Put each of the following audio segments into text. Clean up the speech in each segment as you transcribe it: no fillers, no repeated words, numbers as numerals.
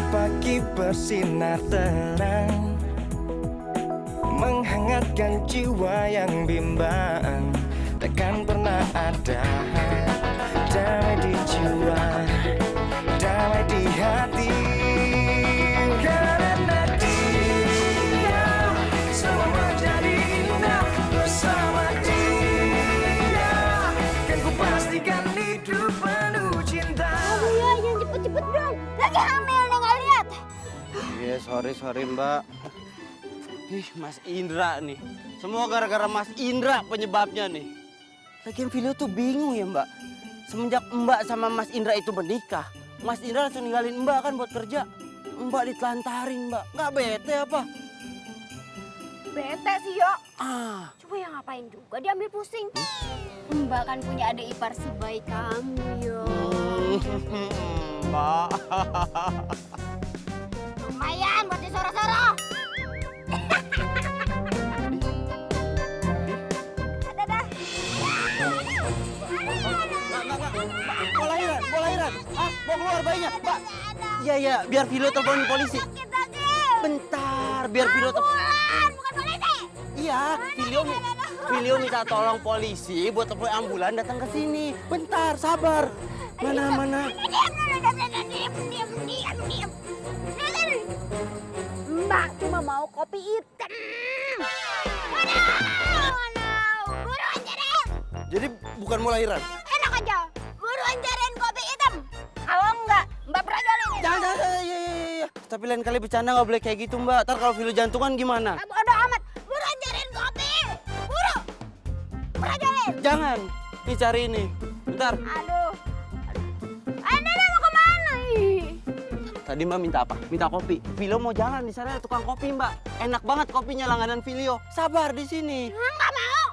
pagi bersinar terang, menghangatkan jiwa yang bimbang. Takkan pernah ada damai di jiwa, damai di hati. Karena dia semua menjadi indah bersama dia. Kan ku pastikan hidup penuh cinta. Oh iya, jangan cepet-cepet dong. Lagi hamil nih, nggak lihat. Iya, sorry Mbak. Ih, Mas Indra nih. Semua gara-gara Mas Indra penyebabnya nih. Lagian Filio tuh bingung ya Mbak. Semenjak Mbak sama Mas Indra itu menikah, Mas Indra langsung ninggalin Mbak kan buat kerja. Mbak ditelantarin Mbak. Nggak bete apa? Bete sih, Yo. Ah. Cuma yang ngapain juga diambil pusing. Mbak kan punya adik ipar sebaik kamu, Yo. Mbak. Lumayan buat disoro-soro. Mau lahiran. Ah, mau keluar bayinya, Mbak. Iya, biar Filio teleponin polisi. Bentar, biar Filio Bukan polisi. Iya, Filio minta tolong polisi buat telepon ambulan datang ke sini. Bentar, sabar. Mana? Diam. Mbak cuma mau kopi hitam. Buruan cariin. Jadi bukan mau lahiran? Enak aja. Buruan cariin kopi hitam. Kalau enggak, Mbak perajolin. Jangan, iya. Tapi lain kali bercanda nggak boleh kayak gitu, Mbak. Ntar kalau Filio jantungan gimana? Bodoh amat. Buruan cariin kopi. Buru. Perajolin. Jangan. Nih cari ini. Bentar. Aduh. Anda mau kemana? Tadi Mbak minta apa? Minta kopi. Filio mau jalan di sana ada tukang kopi, Mbak. Enak banget kopinya langganan Filio. Sabar di sini. Enggak mau.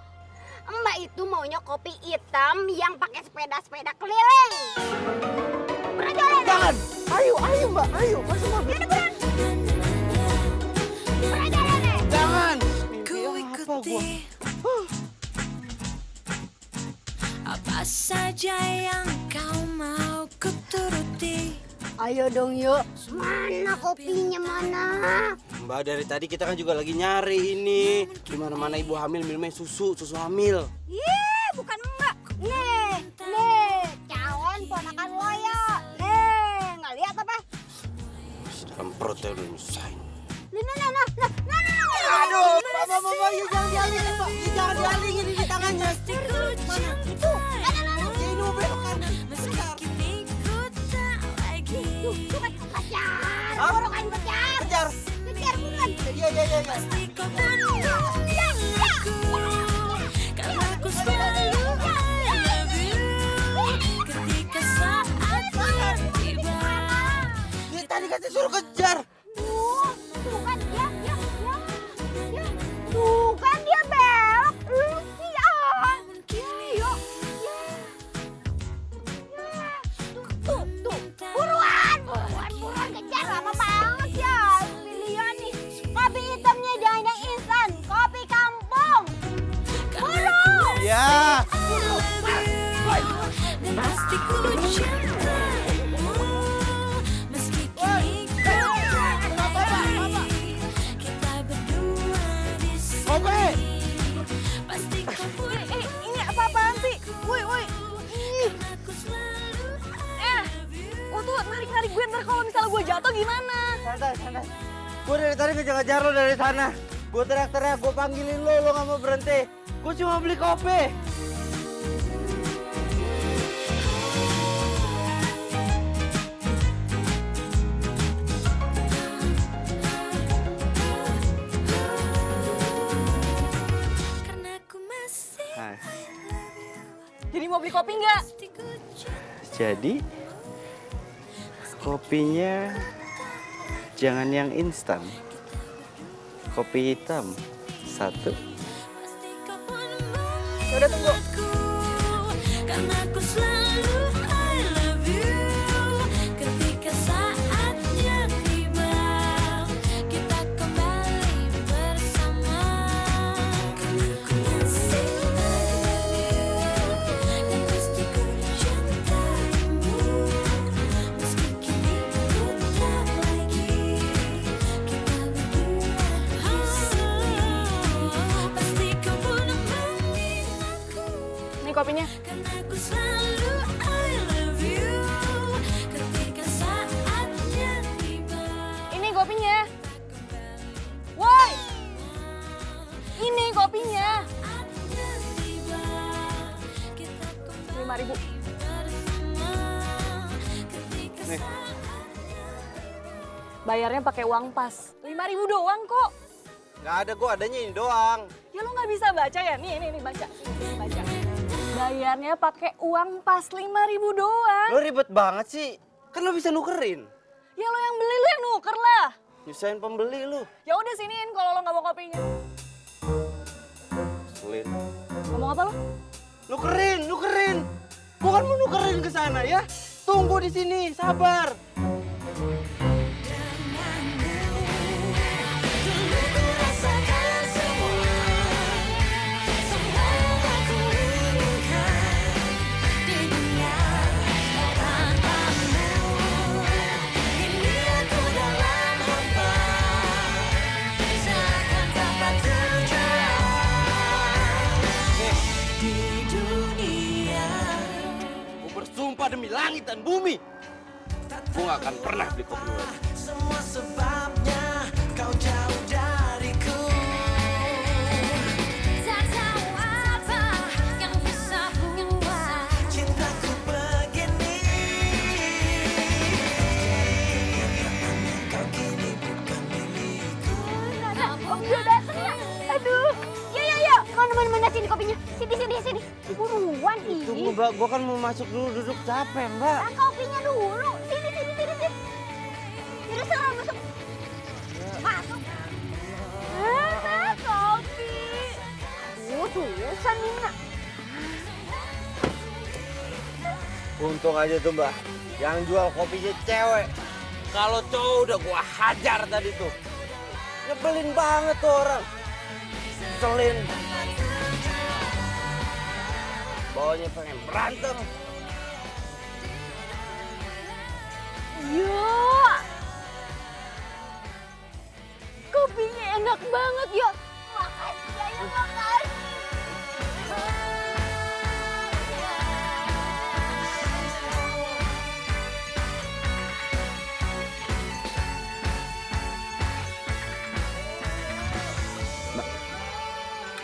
Mbak itu maunya kopi hitam yang pakai sepeda keliling. Perajolin. Jangan. Ayo Mbak. Ayo. Masuk mobil. Perajolin nih. Jangan. Ku ikuti apa saja yang kau mau ku turuti. Ayo dong, yuk. Mana kopinya, mana? Mbak, dari tadi kita kan juga lagi nyari ini. Di mana-mana ibu hamil minumnya susu hamil. Bukan enggak. Nih, calon ponakan lo ya. Nih, nggak lihat apa? Dalam perutnya udah nyusahin. Nah. Aduh, Bapak, jangan dialingin, Pak. Jangan dialingin ini tangannya. Mana? Itu, Ini mau belok kanan. Tuh kan kejar. Hah? Borokan kejar. Kejar. Kejar buruan. Iya. Karena ku selalu I love you. Ketika saatnya tiba. Dia tadi kan disuruh kejar. Tuh kan dia. Tuh kan dia belok. Lu sial. Yuk. Tuh. Buruan kejar, lama banget ya. Pilihan nih. Kopi hitamnya jangan yang instan. Kopi kampung. Buru. Ya. Dan pasti ku cintamu. Meski kini kau pergi, kita berdua di Kopi. sini. Pasti kau punya. Ini apa-apaan sih? Woi. Aku selalu Lo tuh narik-narik gue, ntar kalau misalnya gue jatuh gimana? Santai. Gue dari tadi ngejar-ngejar lo dari sana. Gue teriak-teriak, gue panggilin lo nggak mau berhenti. Gue cuma beli kopi. karena aku masih Hai. Jadi mau beli kopi nggak? pasti ku Jadi kopinya jangan yang instan. Kopi hitam satu. pasti kau pun Udah tunggu. mengingatku. Karena aku selalu I love you. Ketika saatnya tiba, kita kembali bersama. Karena aku masih I love you. Dan pasti ku cintamu. Meski kini ku tak lagi kopinya. Karena aku selalu I love you. Ketika saatnya tiba. Ini kopinya. Woi! Ini kopinya. Saatnya tiba. Kita kembali 5.000. bersama. Ketika Nih. Bayarnya pakai uang pas. 5.000 doang kok. Nggak ada, gue adanya ini doang. Ya lo nggak bisa baca ya? Nih, baca. Baca. Bayarnya pakai uang pas 5.000 doang. Lo ribet banget sih. Kan lo bisa nukerin. Ya lo yang beli, lo yang nuker lah. Nyusahin pembeli lu. Ya udah siniin kalau lo nggak mau kopinya. Selin. Ngomong apa lo? Nukerin. Gue kan mau nukerin ke sana ya. Tunggu di sini, sabar. dulu ku rasakan semua yang aku inginkan di dunia tanpamu. Kini aku dalam hampa, seakan tanpa tujuan di dunia. Gue bersumpah demi langit dan bumi. Gue gak akan pernah beli kopi lu lagi. Semua sebabnya kau jauh dariku. Tak tahu apa yang bisa mengubah Cintaku begini. Kau kini bukan milikku. Oh, udah dateng ya? Aduh. Ya. Mana sini kopinya. Sini. Buruan Tunggu ih. mbak, gue kan mau masuk dulu, duduk capek mbak. Ah, kopinya dulu. Sini. Yaudah sana masuk. Masuk. Kopi. Susah Nina. Untung aja tuh mbak, yang jual kopinya cewek. Kalau cowok udah gue hajar tadi tuh. Nyebelin banget tuh orang. Selin. Bawanya pengen berantem. Yuk. Kopinya enak banget yuk. Makasih ya, makasih.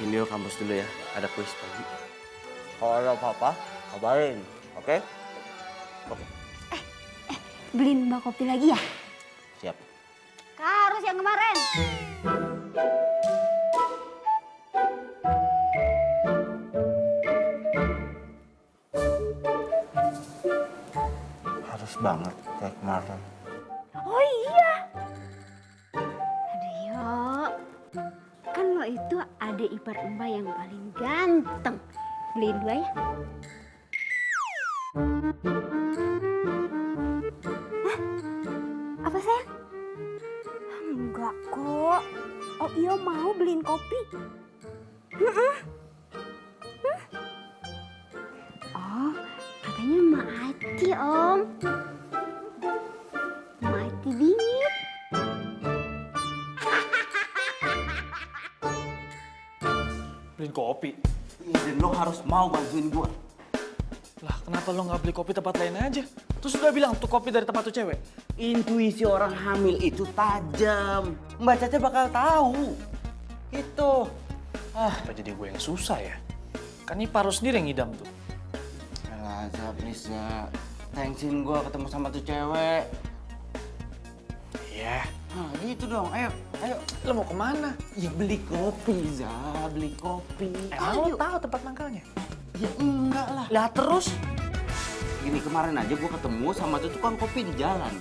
Video kampus dulu ya, ada kuis pagi. Kalau ada apa-apa, kabarin, oke? Oke, Beliin mbak kopi lagi ya? siap. Harus yang kemarin. Harus banget kayak kemarin. Oh iya. Aduh yuk. Kan lo itu adik ipar mbak yang paling ganteng. Beliin 2 ya. Hah? Apa sayang? Enggak kok. Oh iya mau beliin kopi. Oh, katanya Mak Ati, Om. Mak Ati bingit. Beliin kopi. Dan lo harus mau bantuin gua. Lah, kenapa lo nggak beli kopi tempat lain aja? Terus udah bilang tuh kopi dari tempat tuh cewek. Intuisi orang hamil itu tajam. Mbak Caca bakal tahu. Itu. Apa jadi gue yang susah ya? Kan Ipar lo sendiri yang ngidam tuh. Alah, Zah, please, Zah. Thanksin gua ketemu sama tuh cewek. Iya. Nah, gitu dong. Ayo. Lo mau kemana? Ya beli kopi, Zah. Beli kopi. Emang lo tahu tempat mangkalnya? Ya enggak lah. Lah terus? Gini, kemarin aja gua ketemu sama tuh tukang kopi di jalan.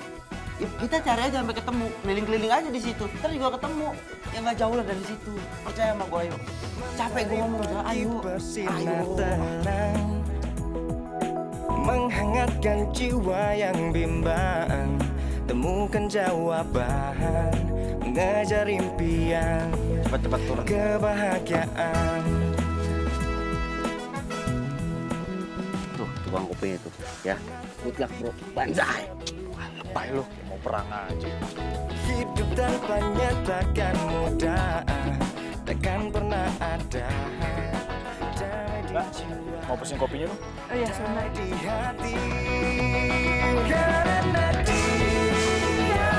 Ya, kita cari aja sampai ketemu. Keliling-keliling aja di situ. Ntar juga ketemu. Ya nggak jauh lah dari situ. Percaya sama gua, ayo. Capek gua ngomong, Zah. Ayo. Bersinar terang, menghangatkan jiwa yang bimbang. Temukan jawaban, mengejar impian, Cepat-cepat turun. kebahagiaan. Tuh, tukang kopinya tuh. Ya. Good luck, bro. Banzai. Lebay lo, kayak mau perang aja. Hidup tanpanya takkan mudah, takkan pernah ada damai Mbak, mau pesen kopinya dong? Oh iya, sebentar. di hati karena dia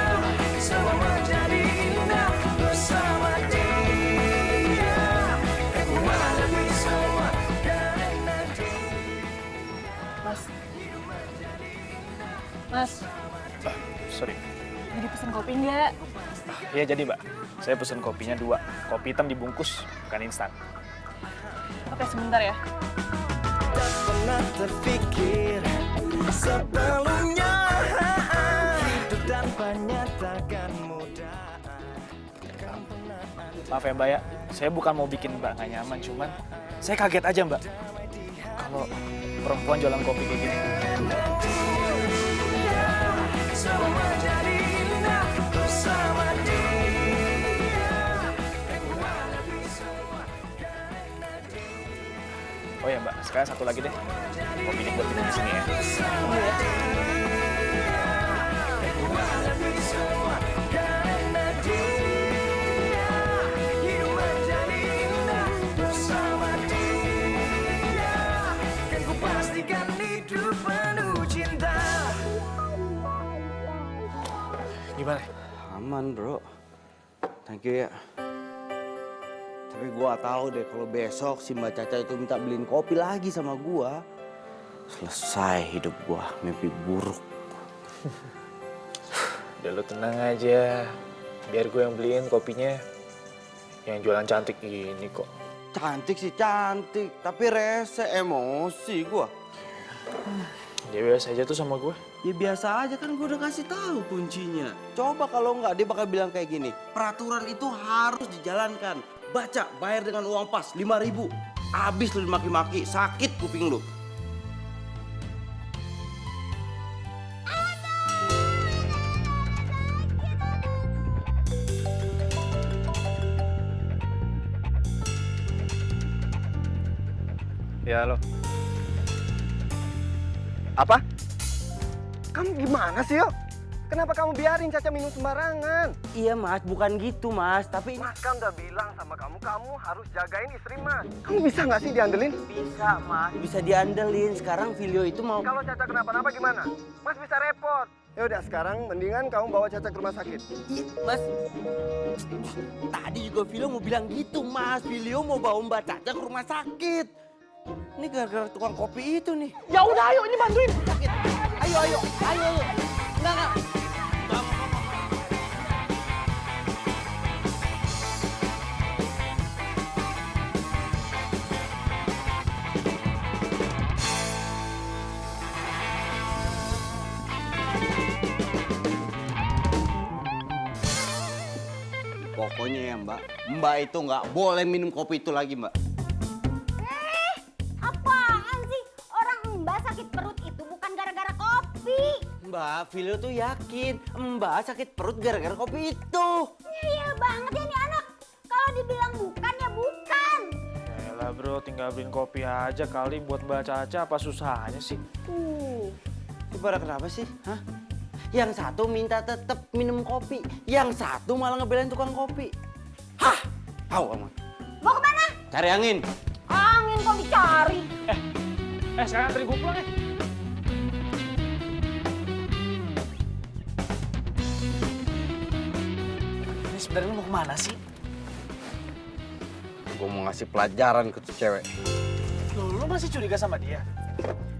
semua menjadi indah bersama dia. Aku menghadapi semua karena dia. Mas. Mas, Sorry. jadi pesen kopi nggak? Iya jadi Mbak, saya pesen kopinya 2. Kopi hitam dibungkus, bukan instan. Oke, sebentar ya. Tak pernah terpikir sebelumnya hidup tanpanya takkan mudah. Takkan pernah ada. Maaf ya Mbak ya, saya bukan mau bikin Mbak nggak nyaman, cuman saya kaget aja Mbak. Kalau perempuan jualan kopi kayak gini. Semua menjadi indah bersama dia. Aku menghadapi semua karena dia. Oh ya Mbak, sekarang satu lagi deh. Kopinya buat minum di sini ya. Aku menghadapi semua karena dia. Hidup menjadi indah bersama dia. Kan ku pastikan hidup penuh cinta. Gimana? Aman bro, thank you ya. Tapi gua tahu deh kalau besok si Mbak Caca itu minta beliin kopi lagi sama gua, selesai hidup gua, mimpi buruk. Udah lu tenang aja, biar gue yang beliin kopinya. Yang jualan cantik gini kok. Cantik sih cantik, tapi rese, emosi gua. Dia biasa aja tuh sama gue. Ya biasa aja kan gua udah kasih tahu kuncinya. Coba kalau nggak dia bakal bilang kayak gini, peraturan itu harus dijalankan. Baca, bayar dengan uang pas 5.000. Abis lu dimaki-maki, sakit kuping lu. Ya lo. Apa? Kamu gimana sih yo? Kenapa kamu biarin Caca minum sembarangan? Iya mas, bukan gitu mas, tapi... Mas kan udah bilang sama kamu harus jagain istri mas. Kamu bisa nggak sih diandelin? Bisa mas, bisa diandelin. Sekarang video itu mau... Kalau Caca kenapa-napa gimana? Mas bisa repot. Ya udah sekarang mendingan kamu bawa Caca ke rumah sakit. Iya mas, tadi juga Filio mau bilang gitu mas. Filio mau bawa Mbak Caca ke rumah sakit. Ini gara-gara tukang kopi itu nih. Ya udah ayo ini bantuin. Sakit. Ayo. Enggak. Pokoknya ya Mbak itu nggak boleh minum kopi itu lagi Mbak. Apaan sih? Orang Mbak sakit perut itu bukan gara-gara kopi. Mbak, Filio tuh yakin Mbak sakit perut gara-gara kopi itu. Iya banget ya nih anak. Kalau dibilang bukan ya bukan. Yaelah bro, tinggal beliin kopi aja kali buat Mbak Caca, apa susahnya sih? Ibarat kenapa sih? Hah? Yang satu minta tetap minum kopi, yang satu malah ngebelain tukang kopi. Hah? Tahu kamu? Mau kemana? Cari angin. Angin kok dicari. Sekarang anterin gue pulang ya. Ini sebenarnya lu mau kemana sih? Gue mau ngasih pelajaran ke tuh cewek. Lu masih curiga sama dia?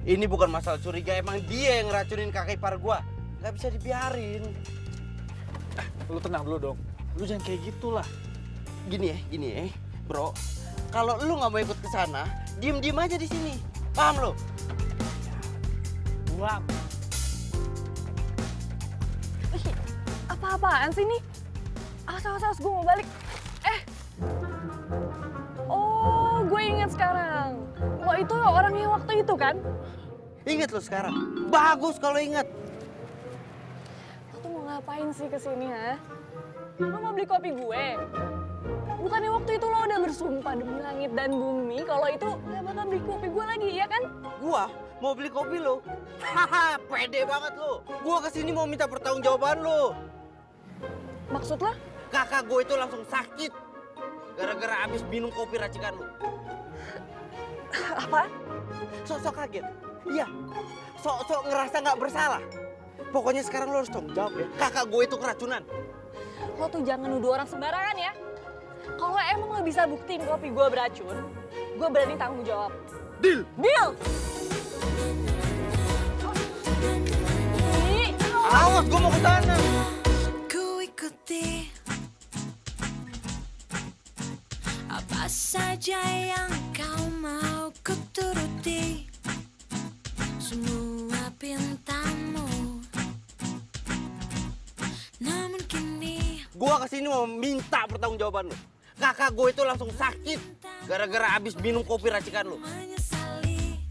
Ini bukan masalah curiga, emang dia yang ngeracunin kakek ipar gua. Gak bisa dibiarin. Lu tenang dulu dong. Lu jangan kayak gitulah. Gini ya, bro. Kalau lu nggak mau ikut ke sana, diem aja di sini. Paham lo? Buang. Ih, apa-apaan sih nih? Awas, gue mau balik. Oh, gue ingat sekarang. Lo itu orang yang waktu itu kan? Ingat lo sekarang. Bagus kalau ingat. Lo tuh mau ngapain sih kesini, ha? Lo mau beli kopi gue? Bukannya waktu itu lo udah bersumpah demi langit dan bumi kalau itu gak bakal beli kopi gue lagi, ya kan? Gua mau beli kopi lo. Haha, pede banget lo. Gua kesini mau minta pertanggungjawaban lo. Maksud lo? Kakak gue itu langsung sakit gara-gara habis minum kopi racikan lo. Apa? Sok-sok kaget. Iya. Sok-sok ngerasa nggak bersalah. Pokoknya sekarang lo harus tanggung jawab ya. Kakak gue itu keracunan. Lo tuh jangan nuduh orang sembarangan ya. Kalau emang lo bisa buktiin kopi gue beracun, gue berani tanggung jawab. Deal. Deal! Ih, Awas, gue mau ke sana. Ku ikuti apa saja yang kau mau, ku turuti semua pintamu. Namun kini Gue kesini mau minta pertanggungjawaban lo. Kakak gue itu langsung sakit gara-gara abis minum kopi racikan lo. menyesali.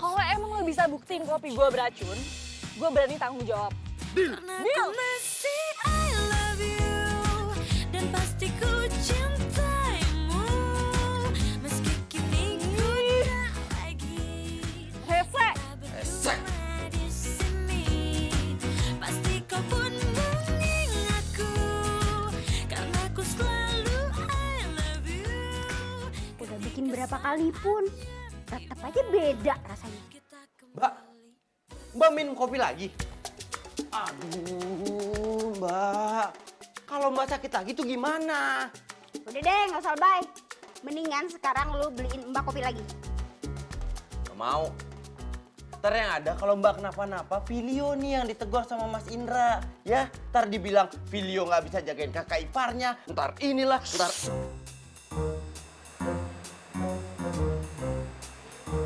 kalau emang lo bisa buktiin kopi gue beracun, gue berani tanggung jawab. Karena ku masih I love you dan pasti ku cintaimu meski kini ku tak lagi Hese! bersama di sini. Pasti kau pun mengingatku karena ku selalu I love you. Udah bikin berapa kali pun, tetap aja beda rasanya. Mbak, Mbak minum kopi lagi? Aduh, Mbak. Kalau Mbak sakit lagi tuh gimana? Udah deh, nggak usah lebay. Mendingan sekarang lu beliin Mbak kopi lagi. Gak mau. Ntar yang ada kalau Mbak kenapa-napa, Filio nih yang ditegur sama Mas Indra. Ya, ntar dibilang Filio nggak bisa jagain kakak iparnya. Ntar inilah, ntar...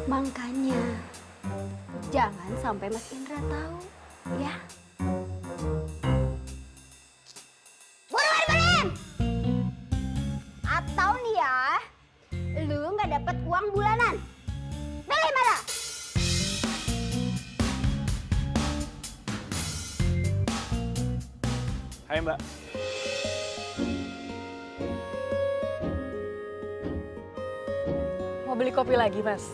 Makanya, jangan sampai Mas Indra tahu, ya. Buruan! Atau nih ya, lu nggak dapat uang bulanan. Beli mana? Hai Mbak. Mau beli kopi lagi, Mas?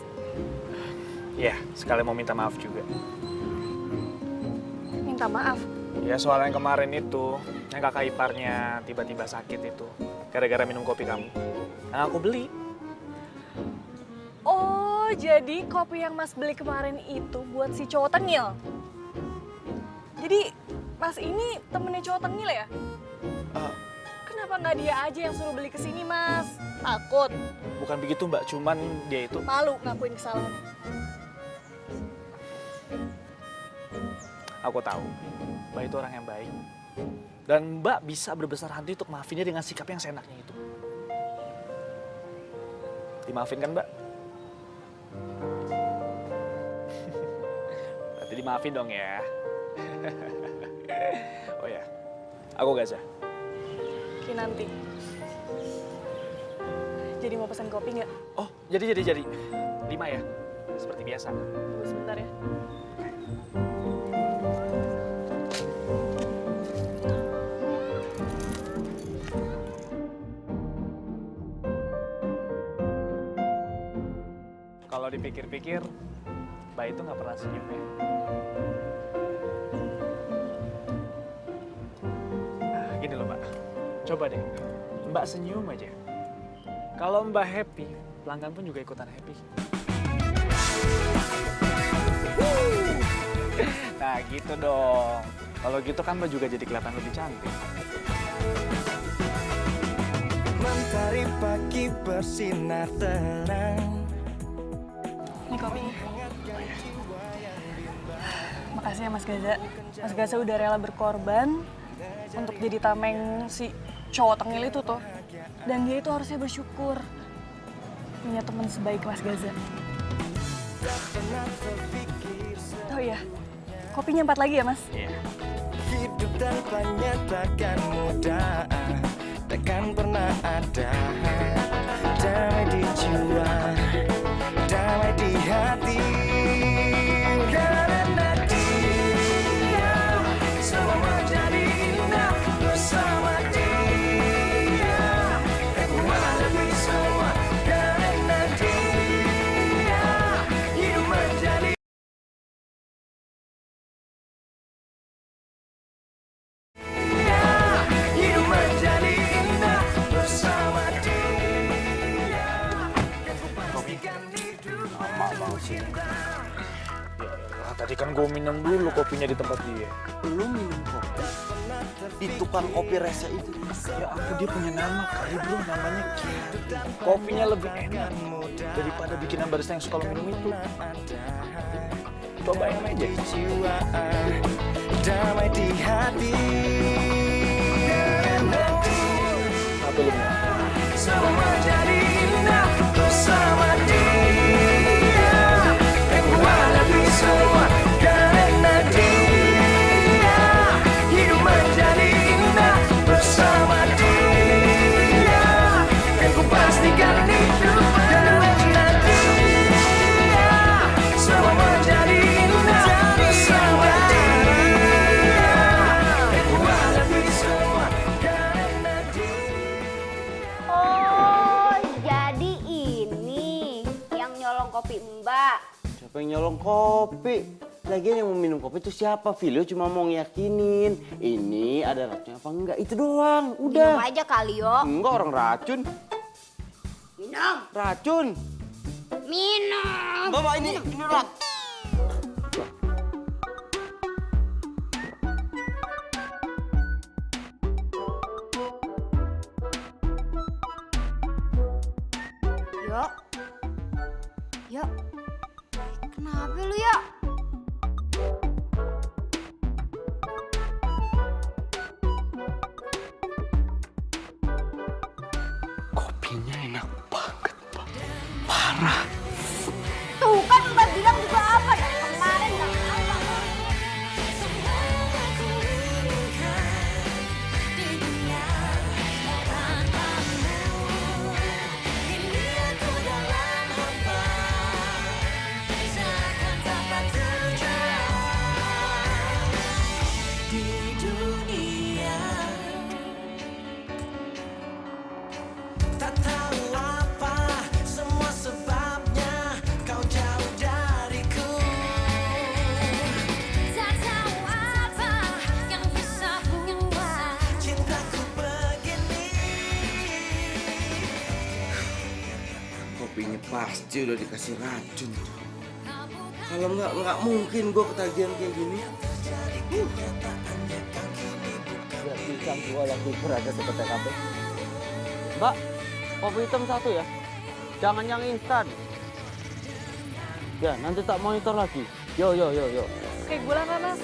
Iya, sekali mau minta maaf juga. Minta maaf. Ya soal yang kemarin itu, yang kakak iparnya tiba-tiba sakit itu. Gara-gara minum kopi kamu. Yang aku beli. Oh, jadi kopi yang Mas beli kemarin itu buat si cowok tengil? Jadi Mas ini temennya cowok tengil ya? Kenapa nggak dia aja yang suruh beli ke sini, Mas? Takut? Bukan begitu Mbak, cuman dia itu. Malu ngakuin kesalahan? Aku tahu, Mbak itu orang yang baik. Dan Mbak bisa berbesar hati untuk maafinnya dengan sikap yang seenaknya itu. Dimaafin kan Mbak? Berarti dimaafin dong ya. Oh ya, aku Gaza. Kinanti. Jadi mau pesan kopi nggak? Oh, jadi. 5 ya, seperti biasa. Tunggu sebentar ya. Kalau dipikir-pikir, Mbak itu nggak pernah senyum ya. Gini loh Mbak, coba deh, Mbak senyum aja. Kalau Mbak happy, pelanggan pun juga ikutan happy. Nah gitu dong. Kalau gitu kan Mbak juga jadi kelihatan lebih cantik. Mentari pagi bersinar terang. Ini kopinya. Makasih ya Mas Gaza. Mas Gaza udah rela berkorban untuk jadi tameng si cowok tengil itu tuh. Dan dia itu harusnya bersyukur punya teman sebaik Mas Gaza. Oh iya, kopinya 4 lagi ya Mas? Iya. Hidup tanpanya takkan mudah, takkan pernah ada. Damai di jiwa, damai di hati. Karena dia semua menjadi indah bersama dia. Aku mengalami semua karena dia. Hidup menjadi hidup menjadi indah bersama dia. Kopi Lama banget sih. Ya elah, tadi kan gue minum dulu kopinya di tempat dia. Lu minum kopi di tukang kopi rese itu. Ya ampun, dia punya nama kali bro, namanya Kiati. Kopinya lebih enak daripada bikinan barista yang suka lo minum itu. Cobain aja. Damai di hati. Apa lu mau? Semua menjadi indah bersama dia. Aku hadapi semua karena dia. Hidup menjadi indah bersama dia. Dan ku pastikan hidup karena dia. Semua menjadi indah bersama dia. Aku hadapi semua karena dia. Oh, jadi ini yang nyolong kopi Mbak. Siapa yang nyolong kopi? Lagian yang mau minum kopi itu siapa? Filio cuma mau ngiyakinin ini ada racun apa enggak, itu doang. Minum Udah. aja kali yo. Enggak, orang racun. Minum. Racun. Minum. Bapak ini rat. Yo. Yo. Kenapa lu ya? Kopinya enak banget, Pak. Parah. Tuh kan Mbak bilang juga apa dari kemarin nggak apa. Tak tahu apa semua sebabnya kau jauh dariku. Tak tahu apa yang bisa buat Cintaku begini. Kopinya pasti udah dikasih racun. Kalau nggak mungkin gue ketagihan kayak gini. Gak bisa gue lagi berada di TKP. Mbak, kopi hitam satu ya. Jangan yang instan. Ya, nanti tak monitor lagi. Yo. Kayak gula nggak mas?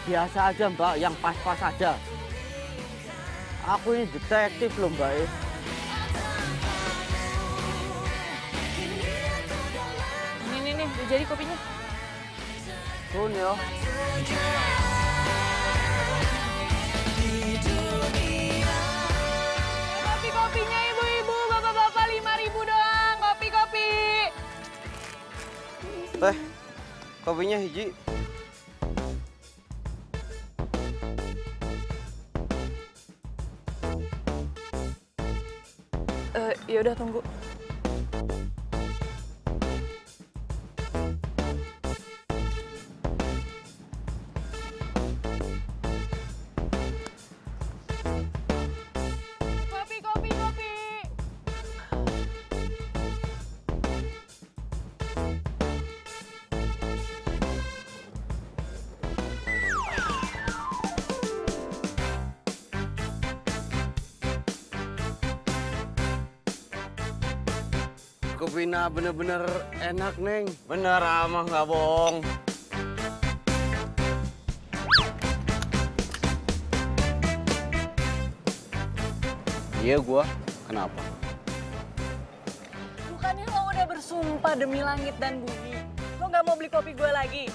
Biasa aja Mbak, yang pas-pas aja. Aku ini detektif loh Mbak. Nih, udah jadi kopinya. Turun ya. Kopi-kopinya ibu-ibu, bapak-bapak 5.000 doang. Kopi-kopi. Teh, kopinya hiji. Ya udah tunggu. Kopi. Kopinya bener-bener enak, Neng. Bener, amah nggak bohong. Iya gua, kenapa? Bukannya lo udah bersumpah demi langit dan bumi, lo nggak mau beli kopi gue lagi.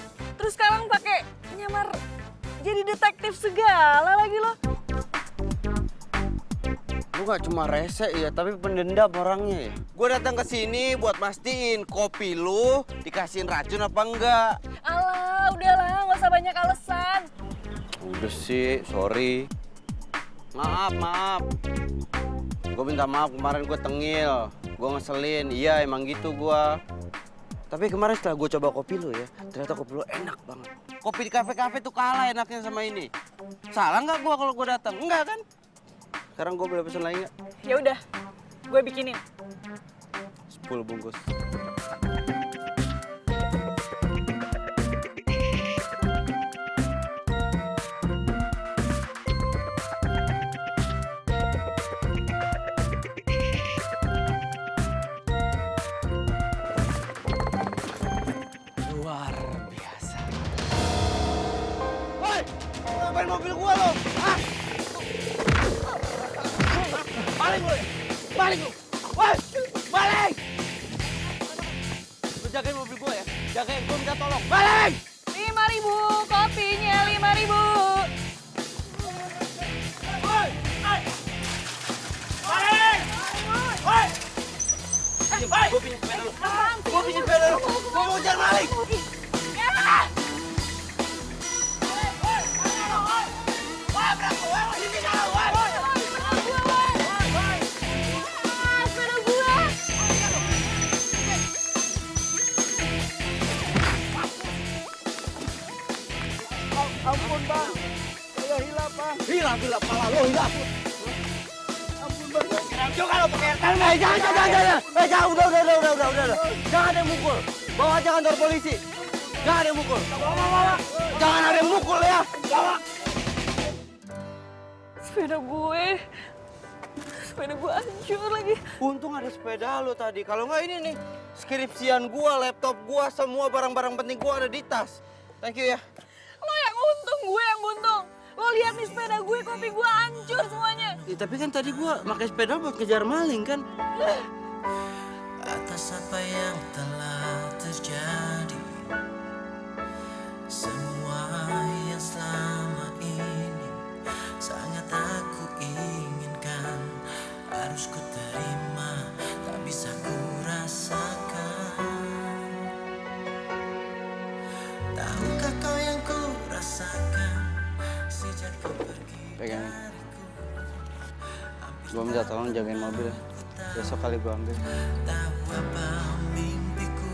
Terus sekarang pakai nyamar jadi detektif segala lagi lo. Lu gak cuma rese ya, tapi pendendam orangnya ya. Gue datang ke sini buat mastiin kopi lu dikasihin racun apa enggak. Alah, udahlah, nggak usah banyak alasan. Udah sih, sorry. Maaf. Gue minta maaf kemarin gue tengil, gue ngeselin. Iya emang gitu gue. Tapi kemarin setelah gue coba kopi lu ya, ternyata kopi lu enak banget. Kopi di kafe-kafe tuh kalah enaknya sama ini. Salah nggak gue kalau gue datang? Enggak kan? Sekarang gue boleh pesan lagi nggak? Ya udah, gue bikinin. 10 bungkus. ngapain mobil gua lo? Hah? Balik lu! Balik lu! Woi! Balik! Lu jagain mobil gua ya. Jagain, gua minta tolong. Balik! 5.000 kopinya 5.000. Woi! Balik! Woi! Gua pinjam sepeda lu. Gua pinjam sepeda lu. Gua mau jalan balik. Ampun bang, saya hilap bang. Hilap, pala lo hilap. Ampun bang. Kira juga lo pakai helm. Jangan. Jangan, udah. Jangan ada yang mukul. Bawa aja kantor polisi. Jangan ada yang mukul. Bawa. Jangan ada yang mukul ya. Bawa. Sepeda gue hancur lagi. Untung ada sepeda lo tadi. Kalau nggak ini nih, skripsian gua, laptop gua, semua barang-barang penting gua ada di tas. Thank you ya. Lo yang untung, gue yang buntung. Lo lihat nih sepeda gue, kopi gue hancur semuanya. Ya, tapi kan tadi gua pakai sepeda buat kejar maling kan. Atas apa yang telah terjadi, semua yang selama ini sangat aku inginkan, harus ku terima, tak bisa ku rasakan. Tahukah kau yang ku rasakan sejak kau pergi Pegang. dariku? Gua minta tolong jagain mobil ya. Besok kali gua ambil. Tahu apa mimpiku?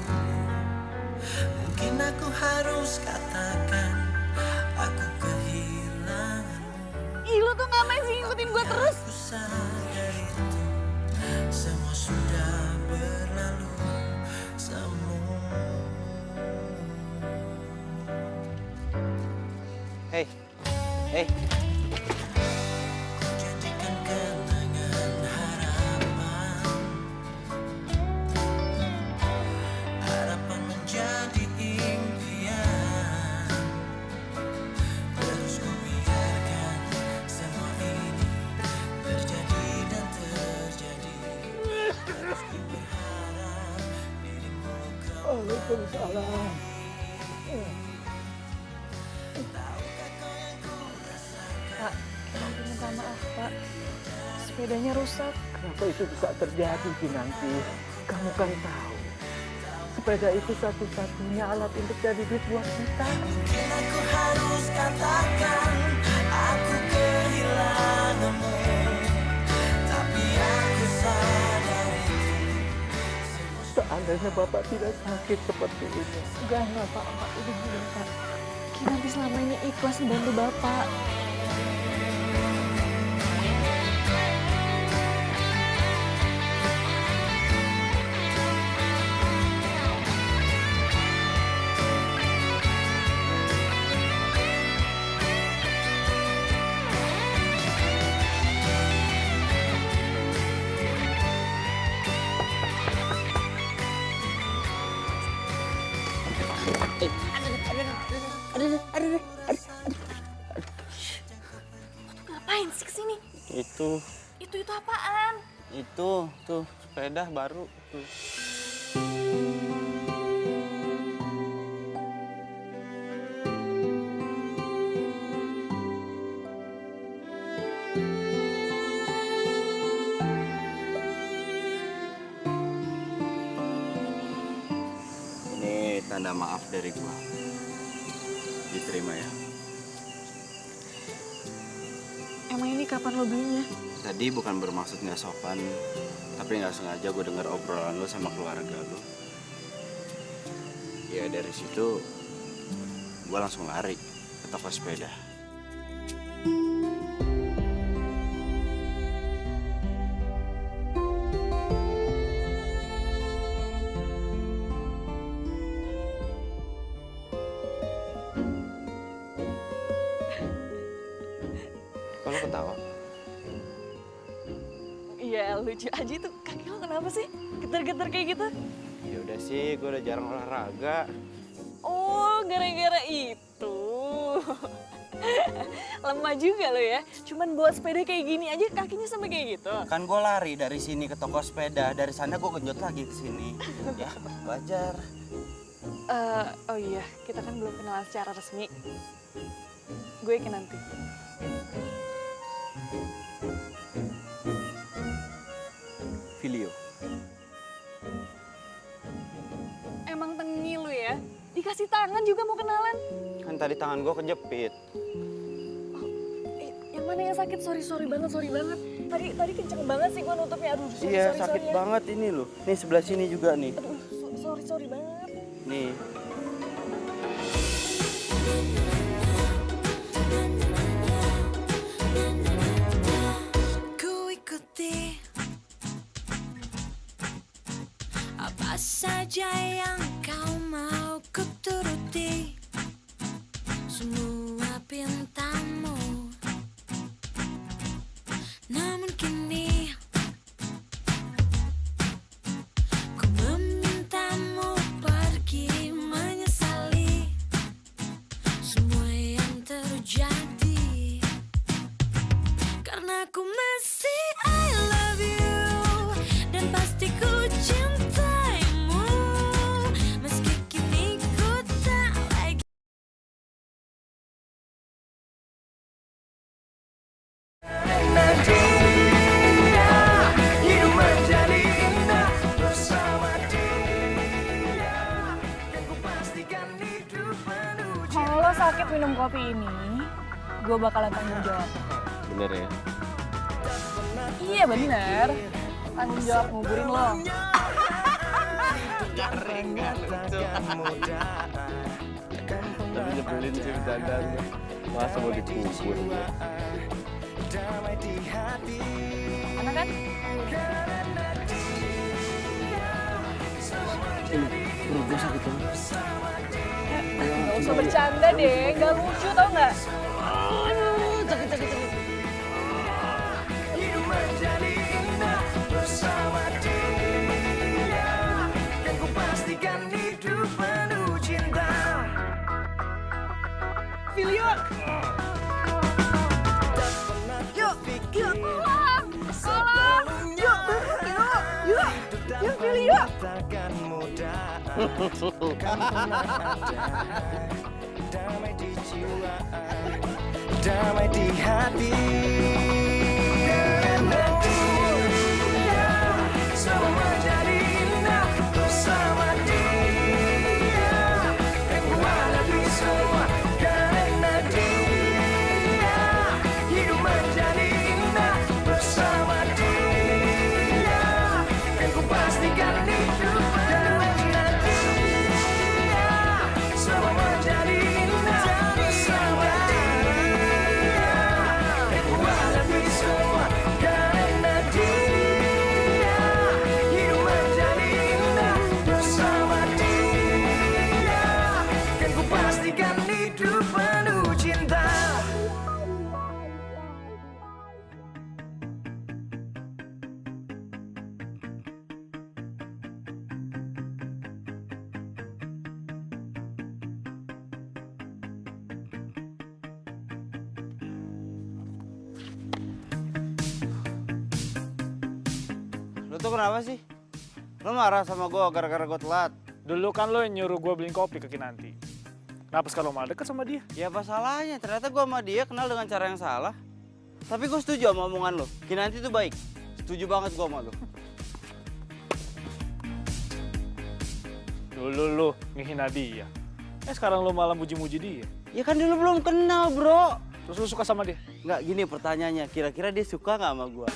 Mungkin aku harus katakan aku kehilanganmu. Ih, lo tuh ngapain sih ngikutin gue terus? Aku sadar itu semua sudah berlalu semua. Hey. Ku janjikan kenangan harapan, harapan menjadi impian. Terus ku biarkan semua ini terjadi dan terjadi. Terus ku berharap dirimu kau. Waalaikumsalam. Pak, aku minta maaf, Pak. Sepedanya rusak. Kenapa itu bisa terjadi Kinanti? Kamu kan tahu, sepeda itu satu-satunya alat untuk jadi duit buat kita. Mungkin aku harus katakan aku kehilanganmu, tapi aku sadar itu. Seandainya Bapak tidak sakit seperti ini. Enggak, Pak. Udah dulu, Pak. Kinanti selama ini ikhlas membantu Bapak. Ngapain sih kesini? Itu Itu apaan? tuh sepeda baru tuh. Ini tanda maaf dari gua. Diterima ya. Emang ini kapan lo belinya? Tadi bukan bermaksud nggak sopan, tapi nggak sengaja gue dengar obrolan lo sama keluarga lo. Ya dari situ gue langsung lari ke toko sepeda. Kalau ketawa, Iya, lucu aja tuh. Kaki lo kenapa sih? Getar-getar kayak gitu? ya udah sih, gue udah jarang olahraga. Oh, gara-gara itu. Lemah juga lo ya. Cuman buat sepeda kayak gini aja kakinya sampai kayak gitu. Kan gue lari dari sini ke toko sepeda, dari sana gue genjot lagi ke sini. Ya, wajar. Oh iya, kita kan belum kenalan secara resmi. Gue Kinanti. Filio. Emang tengil lu ya? Dikasih tangan juga mau kenalan? Kan tadi tangan gue kejepit. Yang mana yang sakit? Sorry banget. Tadi kenceng banget sih gue nutupnya. Aduh, Iya, sorry sakit ya. banget ini loh. Nih sebelah sini juga nih. Aduh, sorry banget. Nih. Ku ikuti apa saja yang kau mau, ku turuti semua pintamu. Namun kini ku memintamu pergi, menyesali semua yang terjadi. Karena ku masih I love you, dan pasti ku cintaimu, meski kini ku tak lagi. Hidup menjadi indah bersama dia. Dan ku pastikan hidup penuh. Kalau lo sakit minum kopi ini, gue bakalan tanggung jawab. Bener ya? Iya bener, tanggung jawab nguburin lo. Tapi nyebelin sih bercandanya. Masa mau dikubur? Enak kan? Perut gue sakit banget. Gak usah bercanda deh, gak lucu tau gak? Hidup menjadi indah bersama dia. Dan ku pastikan hidup penuh cinta. Filio! Yuk, tolong! Yuk, Filio! Takkan mudah. Damai di jiwa, damai di hati. Karena dia semua menjadi indah bersama dia. Dan ku hadapi semua karena dia. Hidup menjadi indah bersama dia. Dan ku pastikan hidup karena dia. Semua menjadi indah bersama dia. Dan ku hadapi semua karena dia. Hidup menjadi indah bersama dia. Dan ku pastikan hidup penuh cinta. Lu tuh kenapa sih? Lu marah sama gue gara-gara gue telat? Dulu kan lo yang nyuruh gue beliin kopi ke Kinanti. Kenapa sekarang lo malah deket sama dia? Ya apa salahnya? Ternyata gue sama dia kenal dengan cara yang salah. Tapi gue setuju sama omongan lo. Kinanti tuh baik. Setuju banget gue sama lo. Dulu lo ngehina dia. Sekarang lo malah muji-muji dia. Ya kan dulu belum kenal bro. Terus lo suka sama dia? Nggak gini pertanyaannya. Kira-kira dia suka nggak sama gue?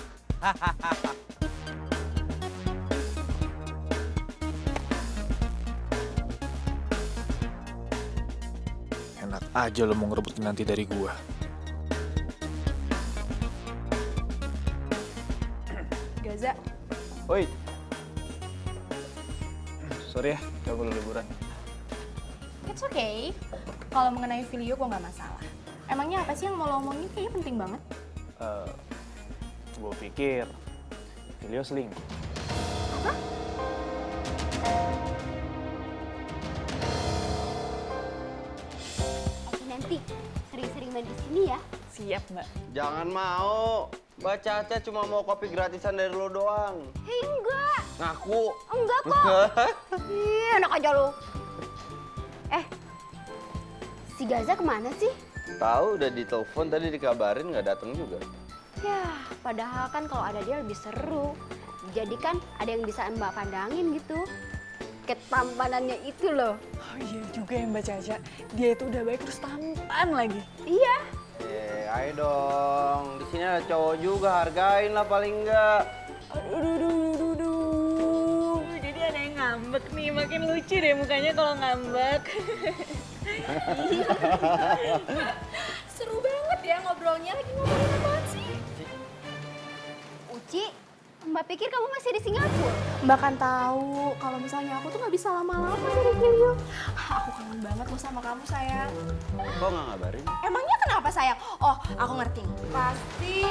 Enak aja lo mau ngerebut Kinanti dari gua. Gaza, Oi. Sorry ya, gak perlu liburan. It's okay. Kalau mengenai video gue nggak masalah. Emangnya apa sih yang mau lo omongin? Kayaknya penting banget. Gue pikir Filio selingkuh. Oke nanti sering-sering main di sini ya. Siap, Mbak. Jangan mau. Mbak Caca cuma mau kopi gratisan dari lo doang. Hei, enggak. Ngaku. Enggak kok. Ih, enak aja lu. Si Gaza kemana sih? Tahu udah ditelepon tadi dikabarin nggak datang juga. Ya, padahal kan kalau ada dia lebih seru. Jadi kan ada yang bisa Mbak pandangin gitu. Ketampanannya itu loh. Oh iya juga ya Mbak Caca. Dia itu udah baik terus tampan lagi. Iya. Ayo dong. Di sini ada cowok juga, hargain lah paling enggak. Aduh. Jadi ada yang ngambek nih. Makin lucu deh mukanya kalau ngambek. Seru banget ya ngobrolnya, lagi ngobrolin apaan sih? Uci, Mbak pikir kamu masih di Singapura? Mbak kan tahu kalau misalnya aku tuh nggak bisa lama-lama dari Filio. Aku kangen banget loh sama kamu sayang. Kok nggak ngabarin? Emangnya kenapa sayang? Oh, aku ngerti. Pasti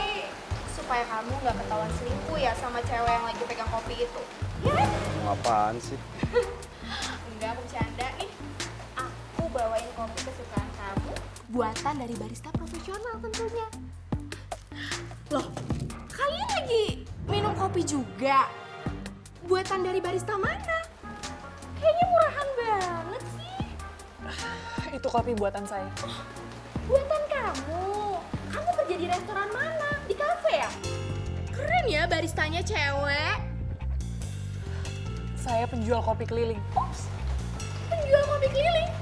supaya kamu nggak ketahuan selingkuh ya sama cewek yang lagi pegang kopi itu. Ya kan? Apaan sih? Enggak, aku bercanda. Nih, aku bawain kopi kesukaan kamu. Buatan dari barista profesional tentunya. Loh, kalian lagi minum kopi juga? Buatan dari barista mana? Kayaknya murahan banget sih. Itu kopi buatan saya. Buatan kamu? Kamu kerja di restoran mana? Di kafe ya? Keren ya baristanya cewek. Saya penjual kopi keliling. Ups, penjual kopi keliling?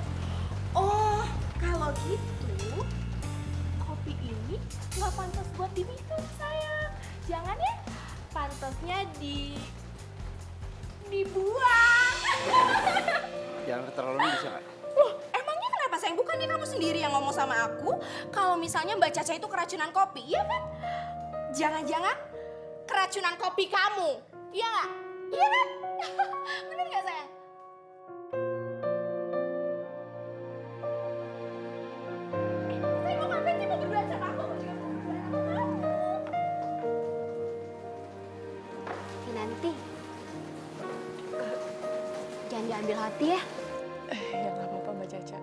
Oh, kalau gitu kopi ini nggak pantas buat diminum sayang. Jangan ya, pantasnya dibuang. Jangan keterlaluan bisa nggak? Loh, emangnya kenapa sayang? Bukannya kamu sendiri yang ngomong sama aku kalau misalnya Mbak Caca itu keracunan kopi, iya kan? Jangan-jangan keracunan kopi kamu, iya nggak? Iya kan? Bener nggak sayang? Saya mau ngapain sih? Mau berdua sama aku? Aku juga mau berdua sama kamu. Nanti. Jangan diambil hati ya. Ya nggak apa-apa Mbak Caca.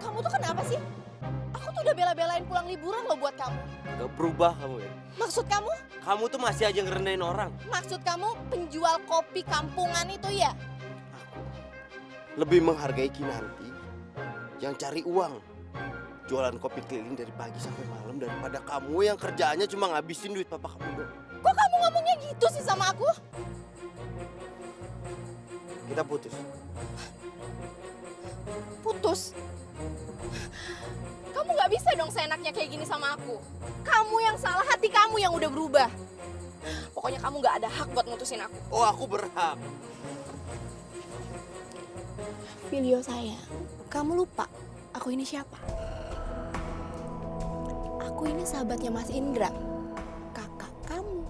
Kamu tuh kenapa sih? Aku tuh udah bela-belain pulang liburan loh buat kamu. Gak berubah kamu ya? Maksud kamu? Kamu tuh masih aja ngerendahin orang. Maksud kamu penjual kopi kampungan itu ya? Lebih menghargai Kinanti yang cari uang. Jualan kopi keliling dari pagi sampai malam daripada kamu yang kerjaannya cuma ngabisin duit papa kamu doang. Kok kamu ngomongnya gitu sih sama aku? Kita putus. Putus? Kamu gak bisa dong seenaknya kayak gini sama aku. Kamu yang salah, hati kamu yang udah berubah. Pokoknya kamu gak ada hak buat mutusin aku. Oh, aku berhak. Filio sayang, kamu lupa aku ini siapa? Aku ini sahabatnya Mas Indra, kakak kamu.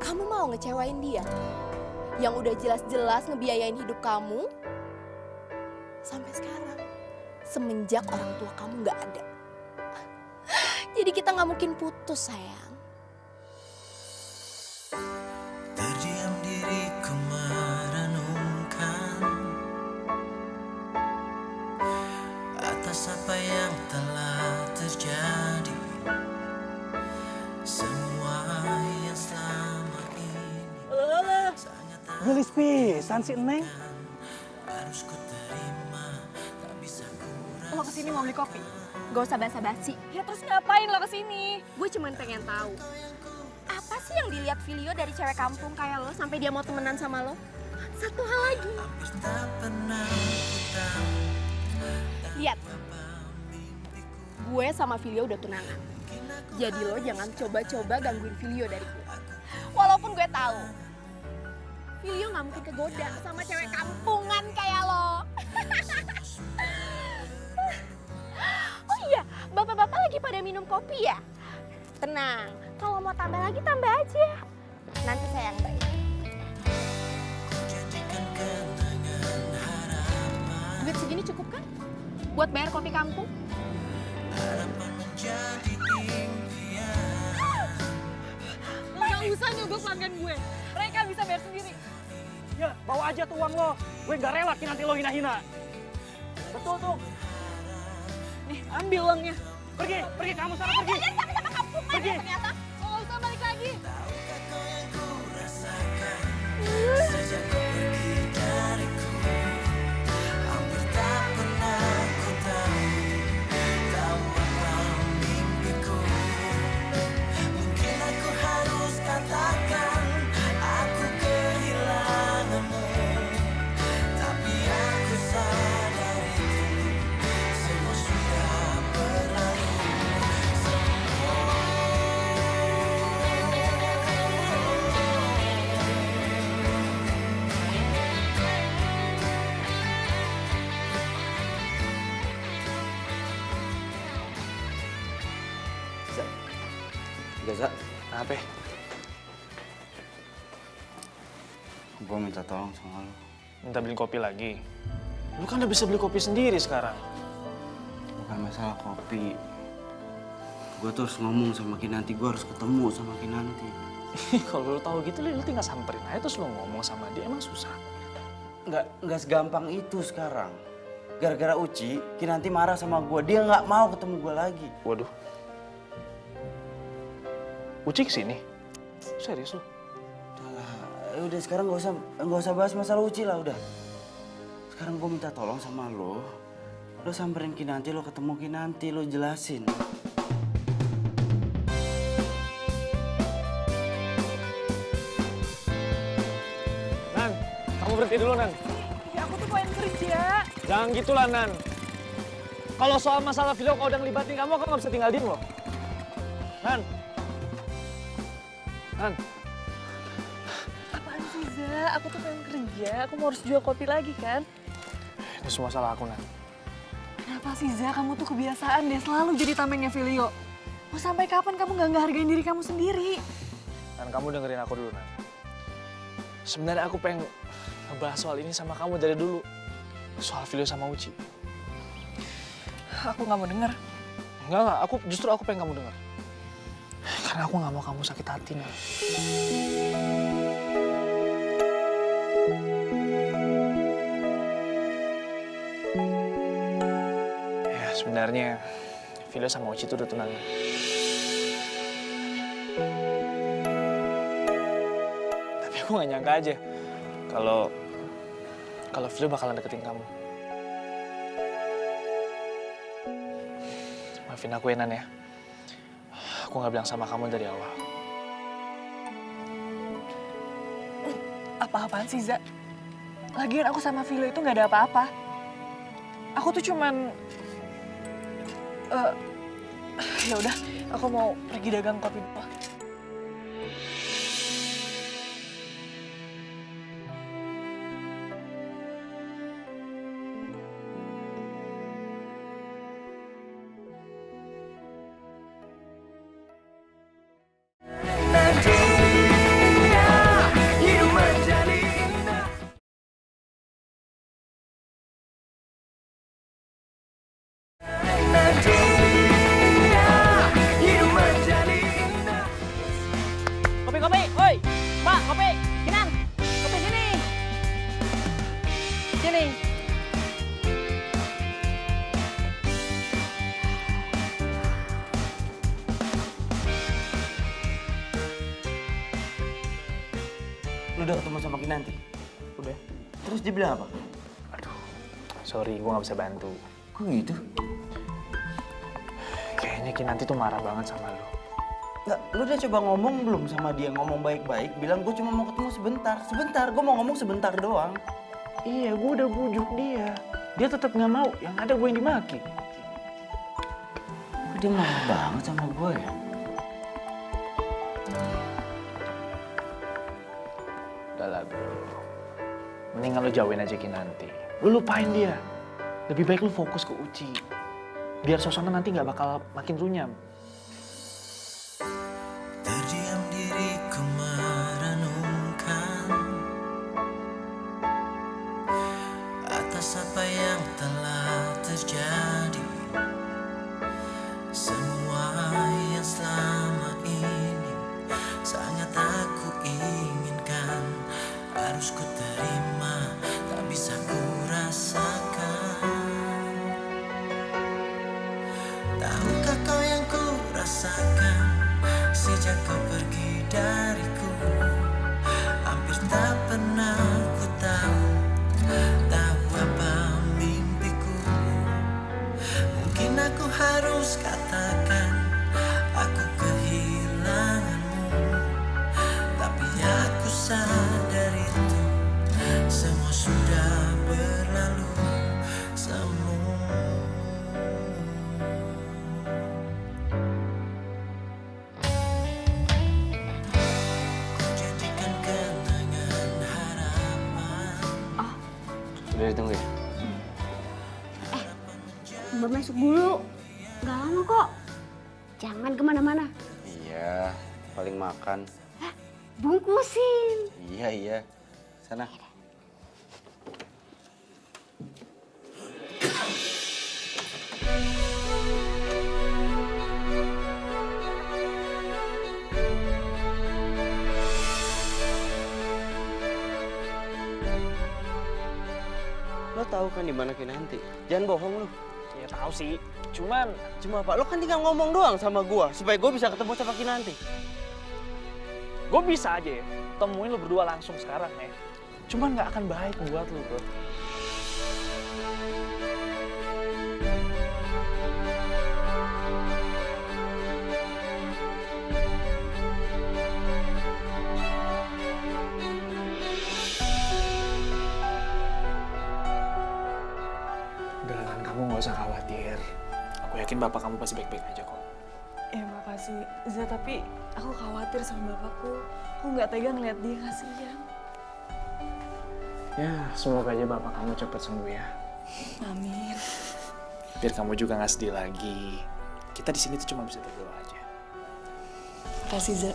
Kamu mau ngecewain dia? Yang udah jelas-jelas ngebiayain hidup kamu sampai sekarang, semenjak orang tua kamu nggak ada. Jadi kita nggak mungkin putus sayang. Terdiam diriku merenungkan atas apa yang telah terjadi. Semua yang selama ini sangat tak Gelis pisan si Neng. harus ku terima, tak bisa ku Lo kesini mau beli kopi? Gak usah basa-basi. Ya terus ngapain lo kesini? Gue cuman pengen tahu apa sih yang dilihat Filio dari cewek kampung kayak lo sampai dia mau temenan sama lo? Satu hal lagi. hampir tak pernah ku tahu. Lihat, gue sama Filio udah tunangan. Jadi lo jangan coba-coba gangguin Filio dari gue. Walaupun gue tahu, Filio nggak mungkin kegoda sama cewek kampungan kayak lo. Oh iya, bapak-bapak lagi pada minum kopi ya? Tenang, kalau mau tambah lagi tambah aja. Nanti saya yang bayar. Janjikan kenangan harapan Duit segini cukup kan? Buat bayar kopi kampung? harapan menjadi impian. Nggak usah nyogok pelanggan gue. Mereka bisa bayar sendiri. Ya, bawa aja tuh uang lo. Gue nggak rela nanti lo hina-hina. Betul tuh. Nih, ambil uangnya. Pergi kamu sana pergi. Kalian sama-sama kampungan Pergi. ya ternyata. Nggak usah balik lagi. Tahukah kau yang ku rasakan sejak kau pergi dariku? Hampir tak pernah ku tahu apa mimpiku. Mungkin aku harus katakan aku kehilanganmu, tapi aku sadar itu semua sudah berlalu. Gaza, Apa? gue minta tolong sama lo. Minta beli kopi lagi. Lu kan udah bisa beli kopi sendiri sekarang. Bukan masalah kopi. Gue tuh harus ngomong sama Kinanti, gue harus ketemu sama Kinanti. Kalau lu tahu gitu, lu tinggal samperin aja terus lu ngomong sama dia. Emang susah. Nggak segampang itu sekarang. Gara-gara Uci, Kinanti marah sama gue. Dia nggak mau ketemu gue lagi. Waduh. Uci kesini? Serius lu? Udah sekarang nggak usah bahas masalah Uci lah udah. Sekarang gue minta tolong sama lo. Lo samperin Kinanti, lo ketemu Kinanti, lo jelasin. Nan, kamu berhenti dulu, Nan. Ya aku tuh pengen kerja. Jangan gitu lah, Nan. Kalau soal masalah video kau udah ngelibatin kamu nggak bisa tinggal diem loh. Nan. Nan. Apaan sih, Za? Aku tuh pengen kerja. Aku mau harus jual kopi lagi kan? Ini semua salah aku, Nan. Kenapa sih, Za? Kamu tuh kebiasaan deh selalu jadi tamengnya Filio. Mau sampai kapan kamu nggak ngehargain diri kamu sendiri? Nan, kamu dengerin aku dulu, Nan. Sebenarnya aku pengen ngebahas soal ini sama kamu dari dulu. Soal video sama Uci. Aku nggak mau denger. Enggak. Justru aku pengen kamu dengar. Karena aku nggak mau kamu sakit hati, Nan. Ya, sebenarnya Vilo sama Uci itu udah tunangan. Tapi aku nggak nyangka aja kalau Vilo bakalan deketin kamu. Maafin aku ya, Nan ya. Aku nggak bilang sama kamu dari awal. Apa-apaan sih, Za? Lagian aku sama Vilo itu nggak ada apa-apa. Aku tuh cuman... ya udah, aku mau pergi dagang kopi dulu. Kopi, woi, Mbak, kopi, Kinan, kopi sini. Sini. Lo udah ketemu sama Kinanti? Udah. Terus dia bilang apa? Aduh, sorry, gue nggak bisa bantu. Kok gitu? Kayaknya Kinanti tuh marah banget sama lo. Nggak, lu udah coba ngomong belum sama dia? Ngomong baik-baik, bilang gue cuma mau ketemu sebentar. Sebentar, gue mau ngomong sebentar doang. Iya, gue udah bujuk dia. Dia tetap nggak mau, yang ada gue yang dimaki. Kok dia marah banget sama gue ya? Udah lah, bro. Mendingan lo jauhin aja Kinanti. Lo lupain dia. Lebih baik lo fokus ke Uci. Biar suasana nanti nggak bakal makin runyam. Terdiam diriku merenungkan atas apa yang telah terjadi. aku harus katakan aku kehilanganmu, tapi aku sadar itu semua sudah berlalu semua. Ku janjikan kenangan harapan. Udah ditunggu ya? Mbak masuk dulu. Gak lama kok. Jangan kemana-mana. Iya, paling makan. Bungkusin. Iya. Sana. Lo tahu kan di mana Kinanti? Jangan bohong lo. Ya tahu sih, cuman Cuma apa? Lo kan tinggal ngomong doang sama gua supaya gua bisa ketemu sama Kinanti. gue bisa aja ya temuin lo berdua langsung sekarang ya. Cuman nggak akan baik buat lo, bro. Udah, Lan, kamu nggak usah khawatir. Aku yakin bapak kamu pasti baik-baik aja kok. Ya makasih, Za, tapi aku khawatir sama bapakku. Aku nggak tega ngeliat dia kasihan. Ya, semoga aja bapak kamu cepat sembuh ya. Amin. Biar kamu juga nggak sedih lagi. Kita di sini tuh cuma bisa berdoa aja. Makasih, Za.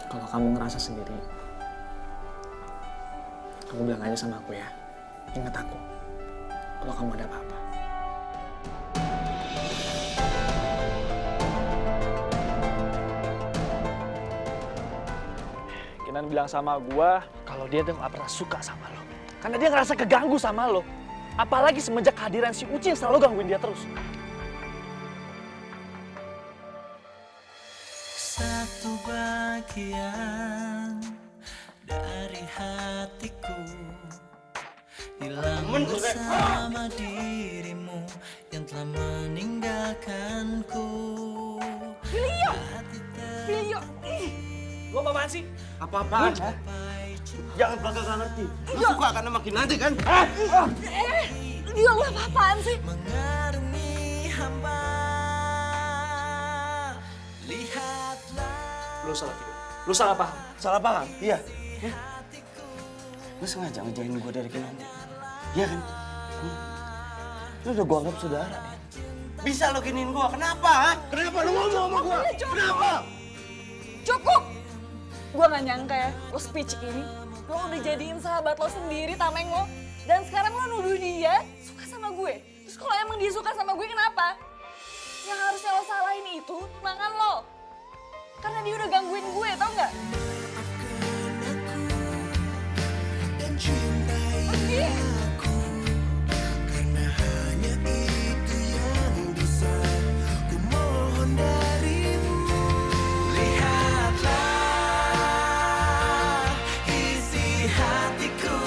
Kalau kamu ngerasa sendiri, kamu bilang aja sama aku ya. Ingat aku, kalau kamu ada apa-apa. Kinan bilang sama gua kalau dia tuh gak pernah suka sama lo. Karena dia ngerasa keganggu sama lo. Apalagi semenjak kehadiran si Uci yang selalu gangguin dia terus. Satu bagian dari hatiku hilang bersama dirimu yang telah meninggalkanku. Filio! Lo apaan sih? Apa-apaan? Jangan bakal gak ngerti. Lo suka kan sama Kinanti kan? Dia lo apa-apaan sih? Mengarungi hamba, lihatlah. Lo salah video. Lo salah paham. Salah paham? Iya. Lo sengaja ngejauhin gue dari Kinanti? Iya kan? Lo udah gue anggap saudara ya? Bisa lo giniin gue, kenapa? Ha? Kenapa lo ngomong sama gue? Kenapa? Cukup! Gue gak nyangka ya, lo speech ini. Lo udah jadiin sahabat lo sendiri, tameng lo. Dan sekarang lo nuduh dia suka sama gue. Terus kalau emang dia suka sama gue, kenapa? Yang harusnya lo salahin itu tunangan lo. Karena dia udah gangguin gue, tau gak? Dan cintai aku, karena hanya itu yang bisa ku mohon darimu. Lihatlah isi hatiku,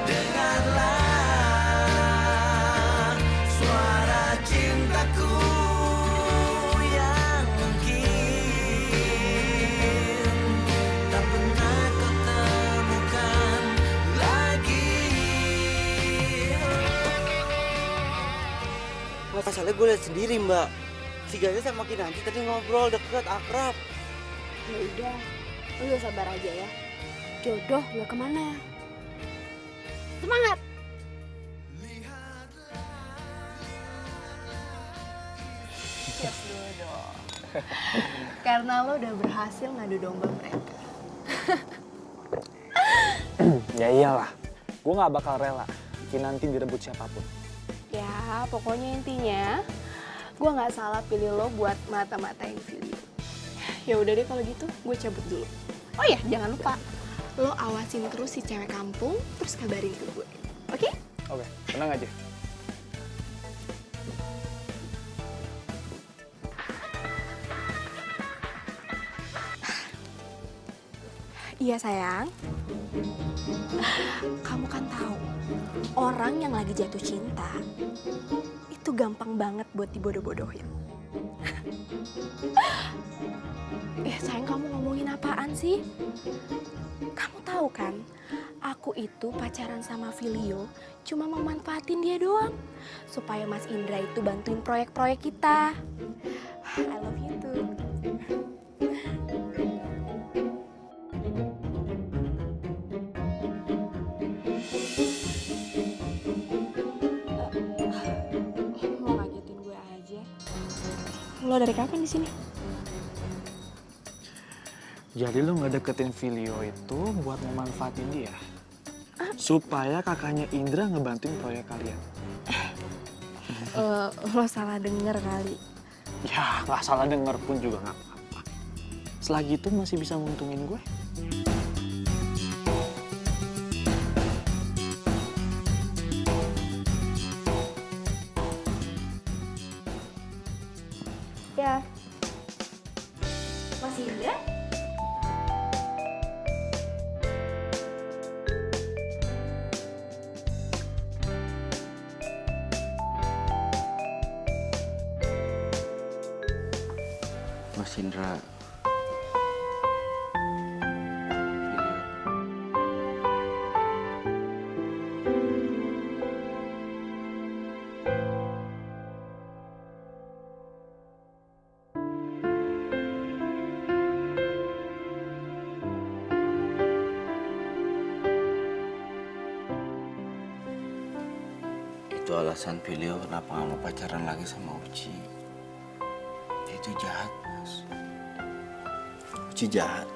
dengarlah suara cintaku yang mungkin tak pernah kau temukan lagi. Masalahnya gue lihat sendiri mbak. Si Gaza sama Kinanti tadi ngobrol deket, akrab. Ya udah, lu sabar aja ya. Jodoh gak kemana. Semangat! Cheers dulu dong. Karena lo udah berhasil ngadu domba mereka. Ya iyalah. Gue gak bakal rela Kinanti direbut siapapun. Ya, pokoknya intinya gue nggak salah pilih lo buat mata-matain Filio. Ya udah deh kalau gitu, gue cabut dulu. Oh ya, jangan lupa lo awasin terus si cewek kampung, terus kabarin ke gue. Oke? Oke, tenang aja. Iya sayang. Kamu kan tahu, orang yang lagi jatuh cinta itu gampang banget buat dibodoh-bodohin. Sayang, kamu ngomongin apaan sih? Kamu tahu kan, aku itu pacaran sama Filio cuma mau manfaatin dia doang. Supaya Mas Indra itu bantuin proyek-proyek kita. I love you too. Lo ngagetin gue aja. Lo dari kapan di sini? Jadi lu ngedeketin Filio itu buat memanfaatin dia? Supaya kakaknya Indra ngebantuin proyek kalian? Lo salah denger kali. Ya, nggak salah denger pun juga nggak apa-apa. Selagi itu masih bisa nguntungin gue. Ya. Mas Indra? Mas Indra. Itu alasan Filio kenapa nggak mau pacaran lagi sama Uci. Dia itu jahat, Mas. Uci jahat.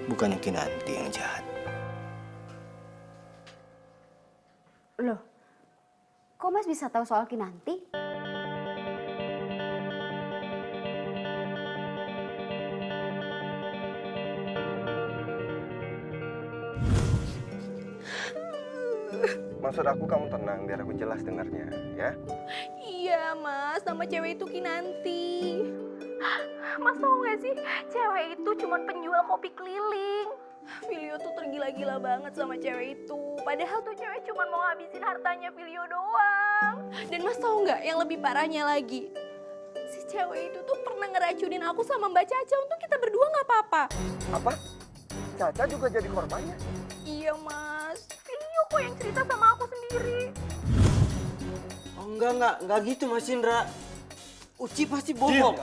Bukannya Kinanti yang jahat. Loh, kok Mas bisa tahu soal Kinanti? Maksud aku kamu tenang biar aku jelas dengarnya, ya? Iya mas, nama cewek itu Kinanti. Mas tau gak sih, cewek itu cuma penjual kopi keliling. Filio tuh tergila-gila banget sama cewek itu. Padahal tuh cewek cuma mau ngabisin hartanya Filio doang. Dan mas tau gak yang lebih parahnya lagi? Si cewek itu tuh pernah ngeracunin aku sama Mbak Caca untuk kita berdua gak apa-apa. Apa? Caca juga jadi korbannya? Iya mas, Filio kok yang cerita sama aku sendiri. Oh enggak gitu Mas Indra. Uci pasti bohong.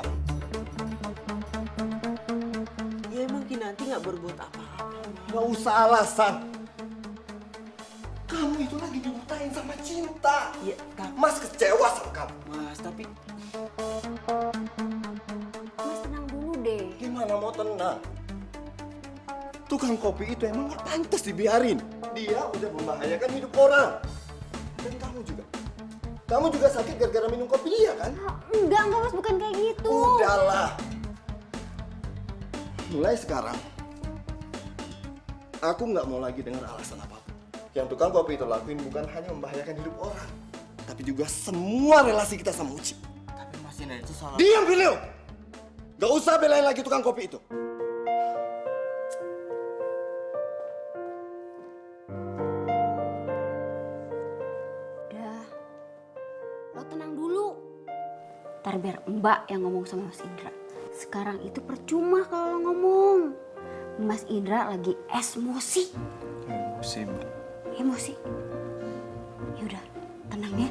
Ya emang Kinanti nggak berbuat apa-apa. Gak usah alasan. Kamu itu lagi dibutain sama cinta. Iya, tapi Mas kecewa sama kamu. Mas, tapi Mas tenang dulu deh. Gimana mau tenang? Tukang kopi itu emang gak pantas dibiarin. Dia udah membahayakan hidup orang. Dan kamu juga. Kamu juga sakit gara-gara minum kopi dia kan? Enggak Mas, bukan kayak gitu. Udahlah. Mulai sekarang, aku nggak mau lagi dengar alasan apapun. Yang tukang kopi itu lakuin bukan hanya membahayakan hidup orang, tapi juga semua relasi kita sama Uci. tapi Mas Indra itu salah. Diam, Filio! Gak usah belain lagi tukang kopi itu. Udah, lo tenang dulu. Ntar biar Mbak yang ngomong sama Mas Indra. Sekarang itu percuma kalau lo ngomong. Mas Indra lagi emosi. Emosi, Mbak. Emosi. Yaudah, tenang ya.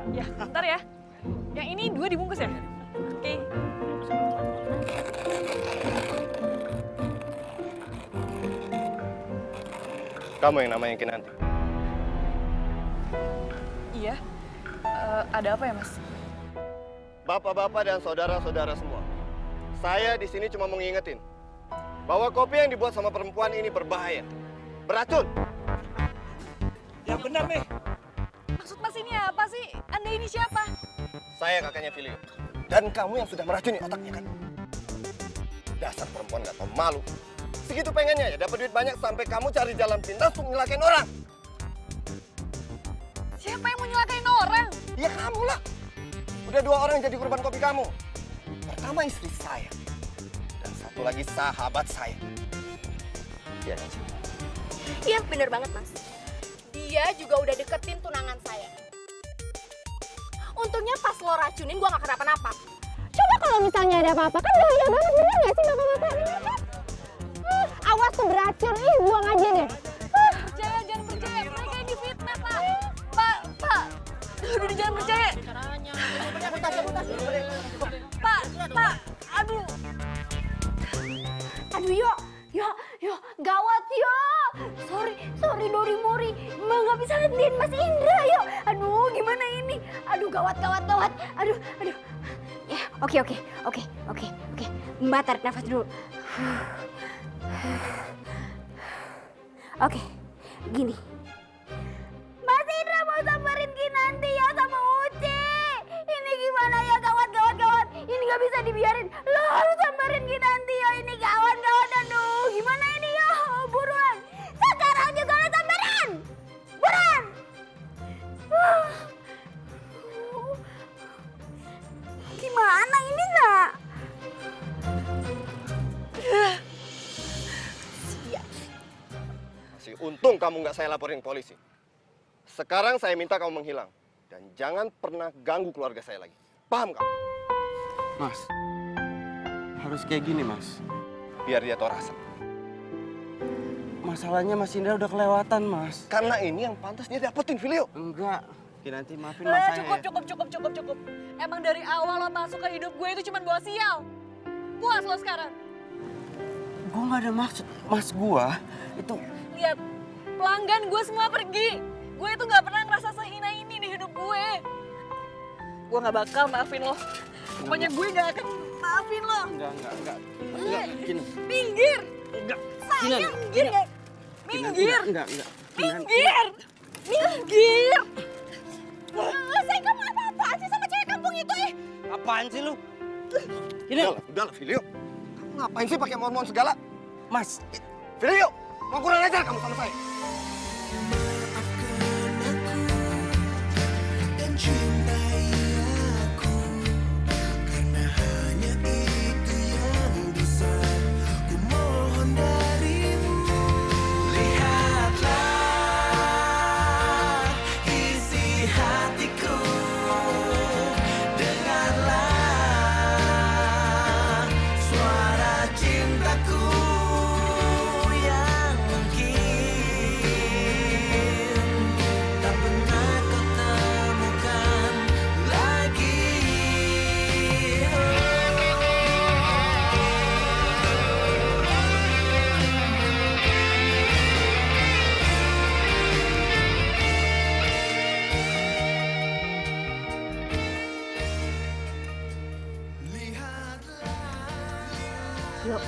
Ya, bentar ya. Yang ini 2 dibungkus ya? Oke. Kamu yang namanya Kinanti. Iya. Ada apa ya, Mas? Bapak-bapak dan saudara-saudara semua, saya di sini cuma mau ngingetin bahwa kopi yang dibuat sama perempuan ini berbahaya, beracun. Yang benar nih. Maksud Mas ini apa sih? Anda ini siapa? Saya kakaknya Filio. Dan kamu yang sudah meracuni otaknya kan? Dasar perempuan gak tau malu. Segitu pengennya ya dapat duit banyak sampai kamu cari jalan pintas untuk nyelakain orang. Siapa yang mau nyelakain orang? Ya kamu lah. Udah 2 orang yang jadi korban kopi kamu. Pertama istri saya. Dan satu lagi sahabat saya. Dia aja. Iya bener banget mas. Dia juga udah deketin tunangan saya. Untungnya pas lo racunin gue gak kenapa-napa. Coba kalau misalnya ada apa-apa kan bahaya banget, bener gak sih bapak-bapak? Awas tuh beracun, buang aja deh. Jangan percaya, mereka yang difitnah pak. Pak, udah jangan percaya. Pak, aduh. Aduh yo, gawat yo. Sorry Dori Mori, Mbak nggak bisa hentiin Mas Indra yo. Aduh, gimana ini? Aduh, gawat. Aduh. Ya, oke. Mbak tarik nafas dulu. Oke, gini. Mas Indra mau samperin Kinanti ya sama Uci. Ini gimana ya, gawat. Ini nggak bisa dibiarin. Lo harus samperin Kinanti ya, ini gawat. Aduh, gimana ini ya? Buruan. Sekarang juga lo samperin. Buruan. Gimana ini nak? Masih untung kamu nggak saya laporin ke polisi. Sekarang saya minta kamu menghilang. Dan jangan pernah ganggu keluarga saya lagi. Paham kamu? Mas, harus kayak gini mas. Biar dia tahu rasa. Masalahnya Mas Indra udah kelewatan mas. Karena ini yang pantas dia dapetin, Filio. Enggak, Kinanti maafin mas saya. Cukup. Emang dari awal lo masuk ke hidup gue itu cuma bawa sial. Puas lo sekarang. Gue nggak ada maksud, mas gua itu. Lihat, pelanggan gue semua pergi. Gue itu nggak pernah ngerasa sehina ini di hidup gue. Gue nggak bakal maafin lo. Pokoknya gue nggak akan maafin lo. Enggak. Gini. Minggir. Enggak. Sayang, minggir ya. Minggir. Enggak. Minggir. Saya kamu apa-apaan sih sama cewek kampung itu Apaan sih lu? Ini, Udahlah, Filio. Kamu ngapain sih pakai mohon-mohon segala? mas. Filio, mau kurang ajar kamu sama saya. Dan cintai aku karena hanya itu yang bisa ku mohon darimu. Lihatlah isi hatiku, dengarlah suara cintaku yang mungkin tak pernah kau temukan lagi. Yuk,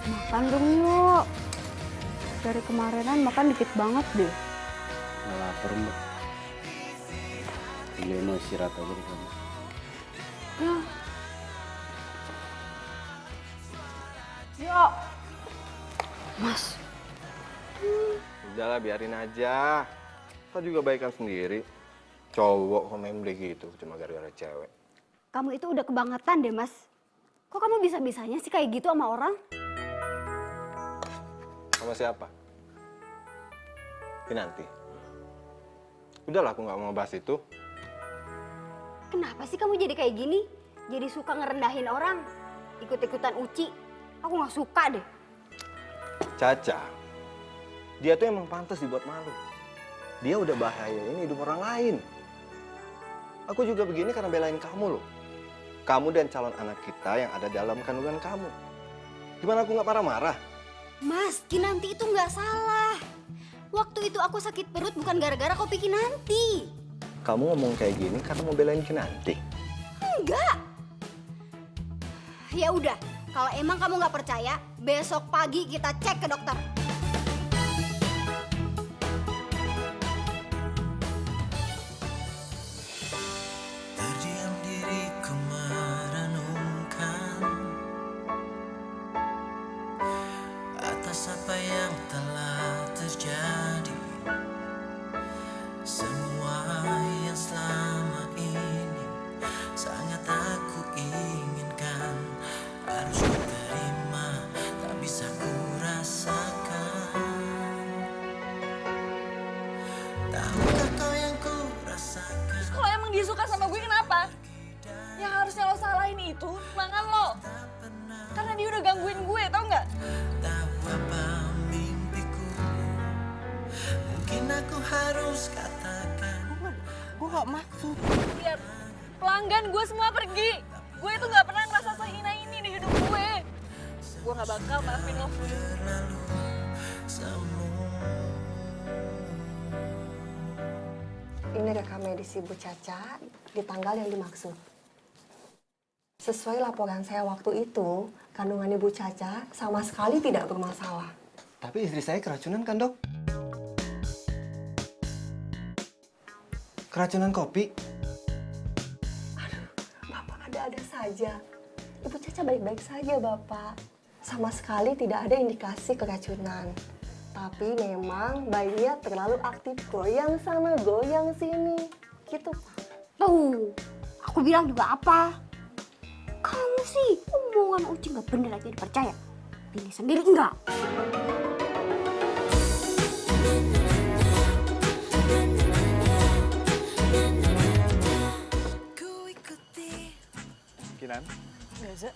makan dong yuk. Dari kemarinan makan dikit banget deh. Nggak lapar mbak. Ini mau istirahat aja di kamar. Yuk. Mas, Udahlah, biarin aja. Kita juga baikan sendiri. Cowok komen begitu cuma gara-gara cewek. kamu itu udah kebangetan deh mas. Kok kamu bisa-bisanya sih kayak gitu sama orang? Sama siapa? Kinanti. Udahlah, aku nggak mau bahas itu. Kenapa sih kamu jadi kayak gini? Jadi suka ngerendahin orang? Ikut-ikutan Uci? Aku nggak suka deh. Caca, dia tuh emang pantas dibuat malu. Dia udah bahayain hidup orang lain. Aku juga begini karena belain kamu loh. Kamu dan calon anak kita yang ada dalam kandungan kamu. Gimana aku nggak marah-marah? Mas, Kinanti itu nggak salah. Waktu itu aku sakit perut bukan gara-gara kopi Kinanti. Kamu ngomong kayak gini karena mau belain Kinanti. Enggak. Ya udah, kalau emang kamu nggak percaya, besok pagi kita cek ke dokter. itu tunangan lo. Karena dia udah gangguin gue, tau nggak? Tahu apa mimpiku? Mungkin aku harus katakan. Gue gak maksud. Lihat, pelanggan gue semua pergi. Gue itu nggak pernah ngerasa sehina ini di hidup gue. Gue nggak bakal maafin lo. Ini rekam medis Ibu Caca di tanggal yang dimaksud. Sesuai laporan saya waktu itu, kandungan Ibu Caca sama sekali tidak bermasalah. Tapi istri saya keracunan kan, Dok? Keracunan kopi? Bapak ada-ada saja. Ibu Caca baik-baik saja, Bapak. Sama sekali tidak ada indikasi keracunan. Tapi memang bayinya terlalu aktif, goyang sana, goyang sini. Gitu, Pak. Tuh, aku bilang juga apa? Kamu sih omongan Uci nggak bener aja dipercaya. Pilih sendiri enggak? Kinan? Gaza.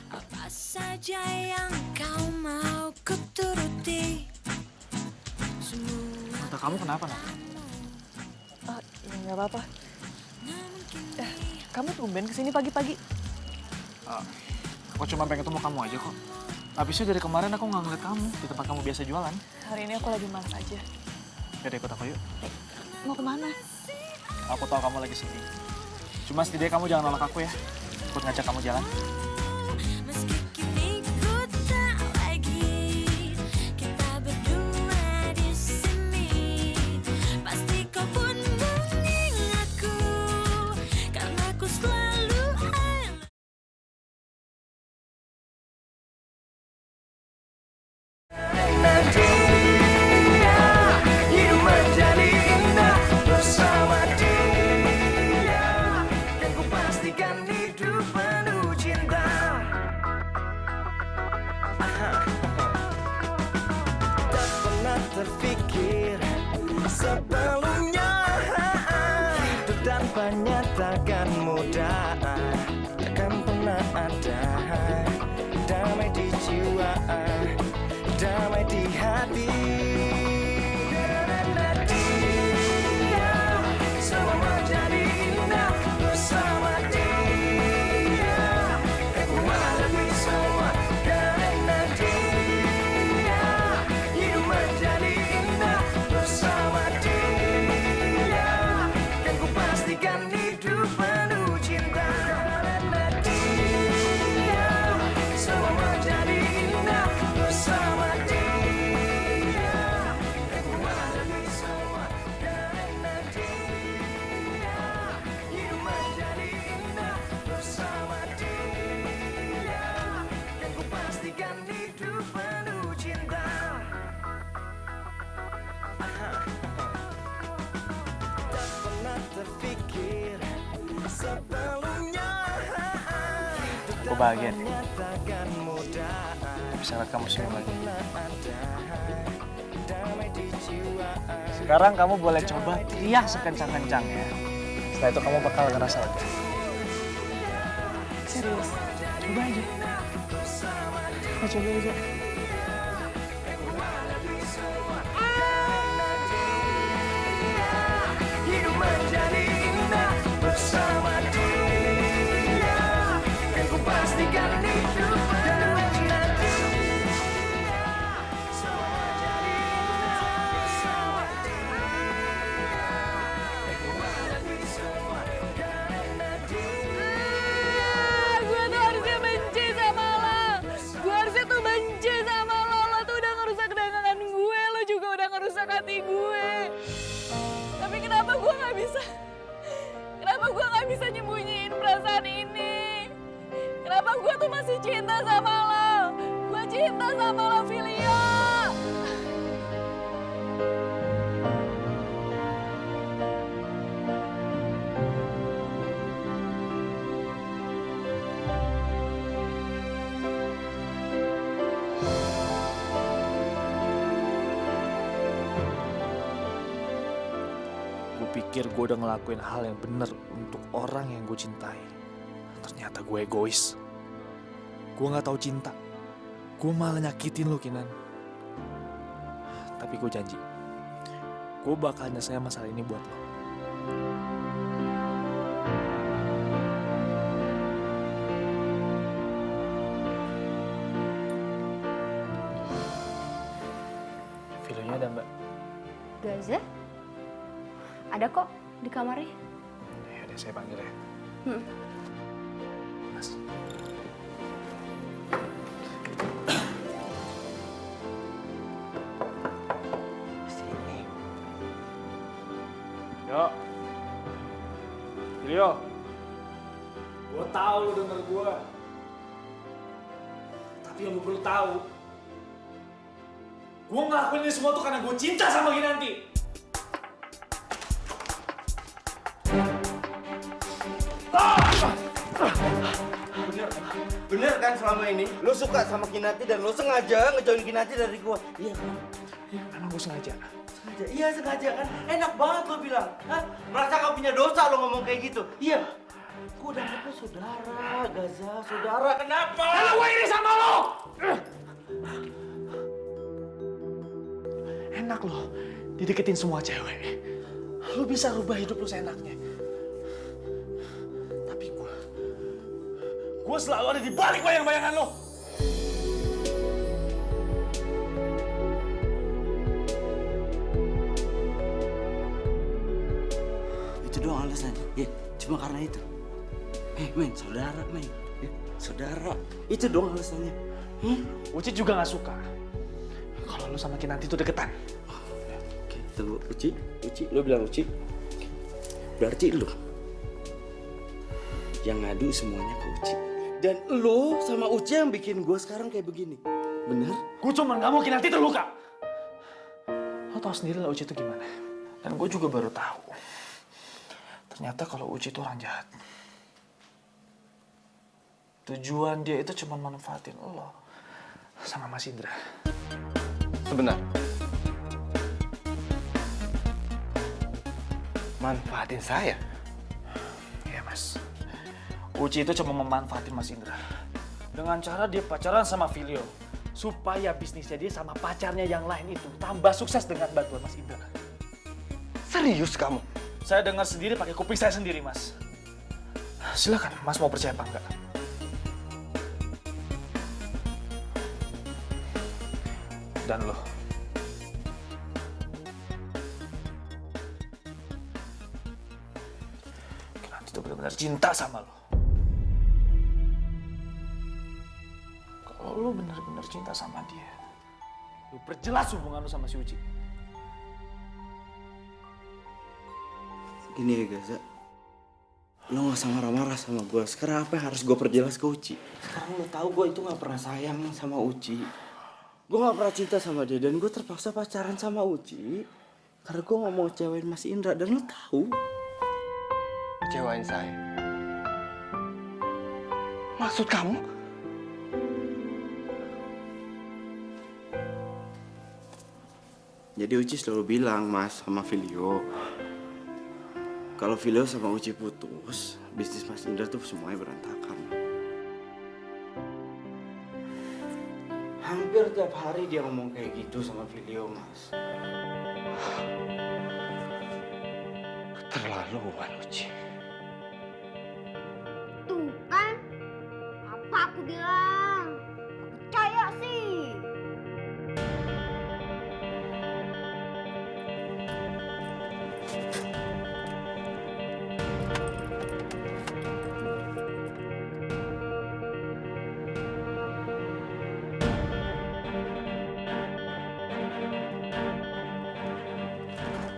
Apa saja yang kau mau kuturuti. Semua Mata kamu kenapa, Nak? Ya nggak apa-apa. Kamu tumben kesini pagi-pagi. Aku cuma pengen ketemu kamu aja kok. Habisnya dari kemarin aku nggak ngeliat kamu di tempat kamu biasa jualan. Hari ini aku lagi malas aja. Yaudah ikut aku yuk. Mau kemana? Aku tahu kamu lagi sedih. Cuma setidaknya kamu jangan nolak aku ya. Ikut ngajak kamu jalan. meski kini ku tak lagi kita berdua di sini. Pasti kau pun mengingatku karena ku selalu Hidup menjadi indah bersama dia. Dan ku pastikan hidup penuh cinta. Tak pernah terpikir sebelumnya hidup tanpa nyata kan mudah. Takkan pernah ada damai di jiwa, damai di hati. Dia semua menjadi indah bersama dia. Aku hadapi semua karena dia. Hidup menjadi indah bersama dia. Dan ku pastikan hidup penuh cinta. Karena dia semua menjadi indah bersama dia. Aku hadapi semua karena dia. Hidup menjadi indah bersama dia. Dan ku pastikan hidup penuh cinta. Tak pernah terpikir sebelumnya Aku bahagia nih. nyatakan mudah. Bisa lihat kamu senyum lagi. Damai di jiwa. Sekarang kamu boleh coba teriak sekencang-kencangnya. Setelah itu kamu bakal ngerasa lega. Serius? Coba aja. Aku coba aja. Hidup menjadi indah bersama dia. Dan ku pastikan hidup karena dia. Semua menjadi indah bersama dia. Dan ku hadapi semua karena dia. Gue tuh harusnya benci sama lo. Gue harusnya tuh benci sama lo. Lo tuh udah ngerusak dagangan gue. Lo juga udah ngerusak hati gue. Tapi kenapa gue gak bisa? Kenapa gue gak bisa nyembunyiin perasaan ini? Kenapa gue tuh masih cinta sama lo? Gue cinta sama lo, Filio. Gue pikir gue udah ngelakuin hal yang bener untuk orang yang gue cintai. Ternyata gue egois. Gue gak tahu cinta. Gue malah nyakitin lo, Kinan. Tapi gue janji, gue bakal nyelesain masalah ini buat lo. Videonya ada, Mbak. Gaza? Ada kok di kamarnya. Ya udah, saya panggil ya. Mas. Sini. Yo. Video. Gue tahu lu denger gue. Tapi yang lu perlu tahu, gue ngelakuin ini semua tuh karena gue cinta sama Kinanti. Bener kan selama ini lo suka sama Kinanti dan lo sengaja ngejauhin Kinanti dari gua. Iya kan? Ya, emang gue sengaja. Sengaja. Iya sengaja kan? Enak banget lo bilang. Hah? Merasa gak punya dosa lo ngomong kayak gitu. Iya. Gua udah anggap lo saudara, Gaza, saudara. Kenapa? Karena gue iri sama lo. Enak lo dideketin semua cewek. Lo bisa rubah hidup lo seenaknya. Tapi gue selalu ada di balik bayang-bayangan lo. Itu doang alasannya. Ya, cuma karena itu. Men, saudara, men. Ya, saudara. Itu doang alasannya. Uci juga gak suka kalau lo sama Kinanti itu deketan. Oke, tunggu. Uci, lo bilang Uci. Berarti lo yang ngadu semuanya ke Uci. Dan lo sama Uci yang bikin gue sekarang kayak begini. Bener? Gue cuma gak mau Kinanti terluka. Lo tau sendiri lah Uci itu gimana. Dan gue juga baru tahu. Ternyata kalau Uci itu orang jahat. Tujuan dia itu cuma manfaatin lo sama Mas Indra. Sebentar. Manfaatin saya? Iya, Mas. Uci itu cuma memanfaatin Mas Indra. Dengan cara dia pacaran sama Filio. Supaya bisnisnya dia sama pacarnya yang lain itu tambah sukses dengan bantuan Mas Indra. Serius kamu? Saya dengar sendiri pakai kuping saya sendiri, Mas. Silakan, Mas mau percaya apa enggak? Dan lo, Kinanti itu benar-benar cinta sama lo. Kalau lo benar-benar cinta sama dia, lo perjelas hubungan lo sama si Uci. Gini ya Gaza. Lo gak usah marah-marah sama gue. Sekarang apa yang harus gue perjelas ke Uci? Sekarang lo tahu gue itu gak pernah sayang sama Uci. Gue gak pernah cinta sama dia. Dan gue terpaksa pacaran sama Uci karena gue gak mau ngecewain Mas Indra. Dan lo tahu. Kecewain saya? Maksud kamu? Jadi Uci selalu bilang Mas sama Filio, kalau Filio sama Uci putus, bisnis Mas Indra tuh semuanya berantakan. Hampir tiap hari dia ngomong kayak gitu sama Filio, Mas. Keterlaluan, Uci. Tuh kan, apa aku bilang? Gak percaya sih.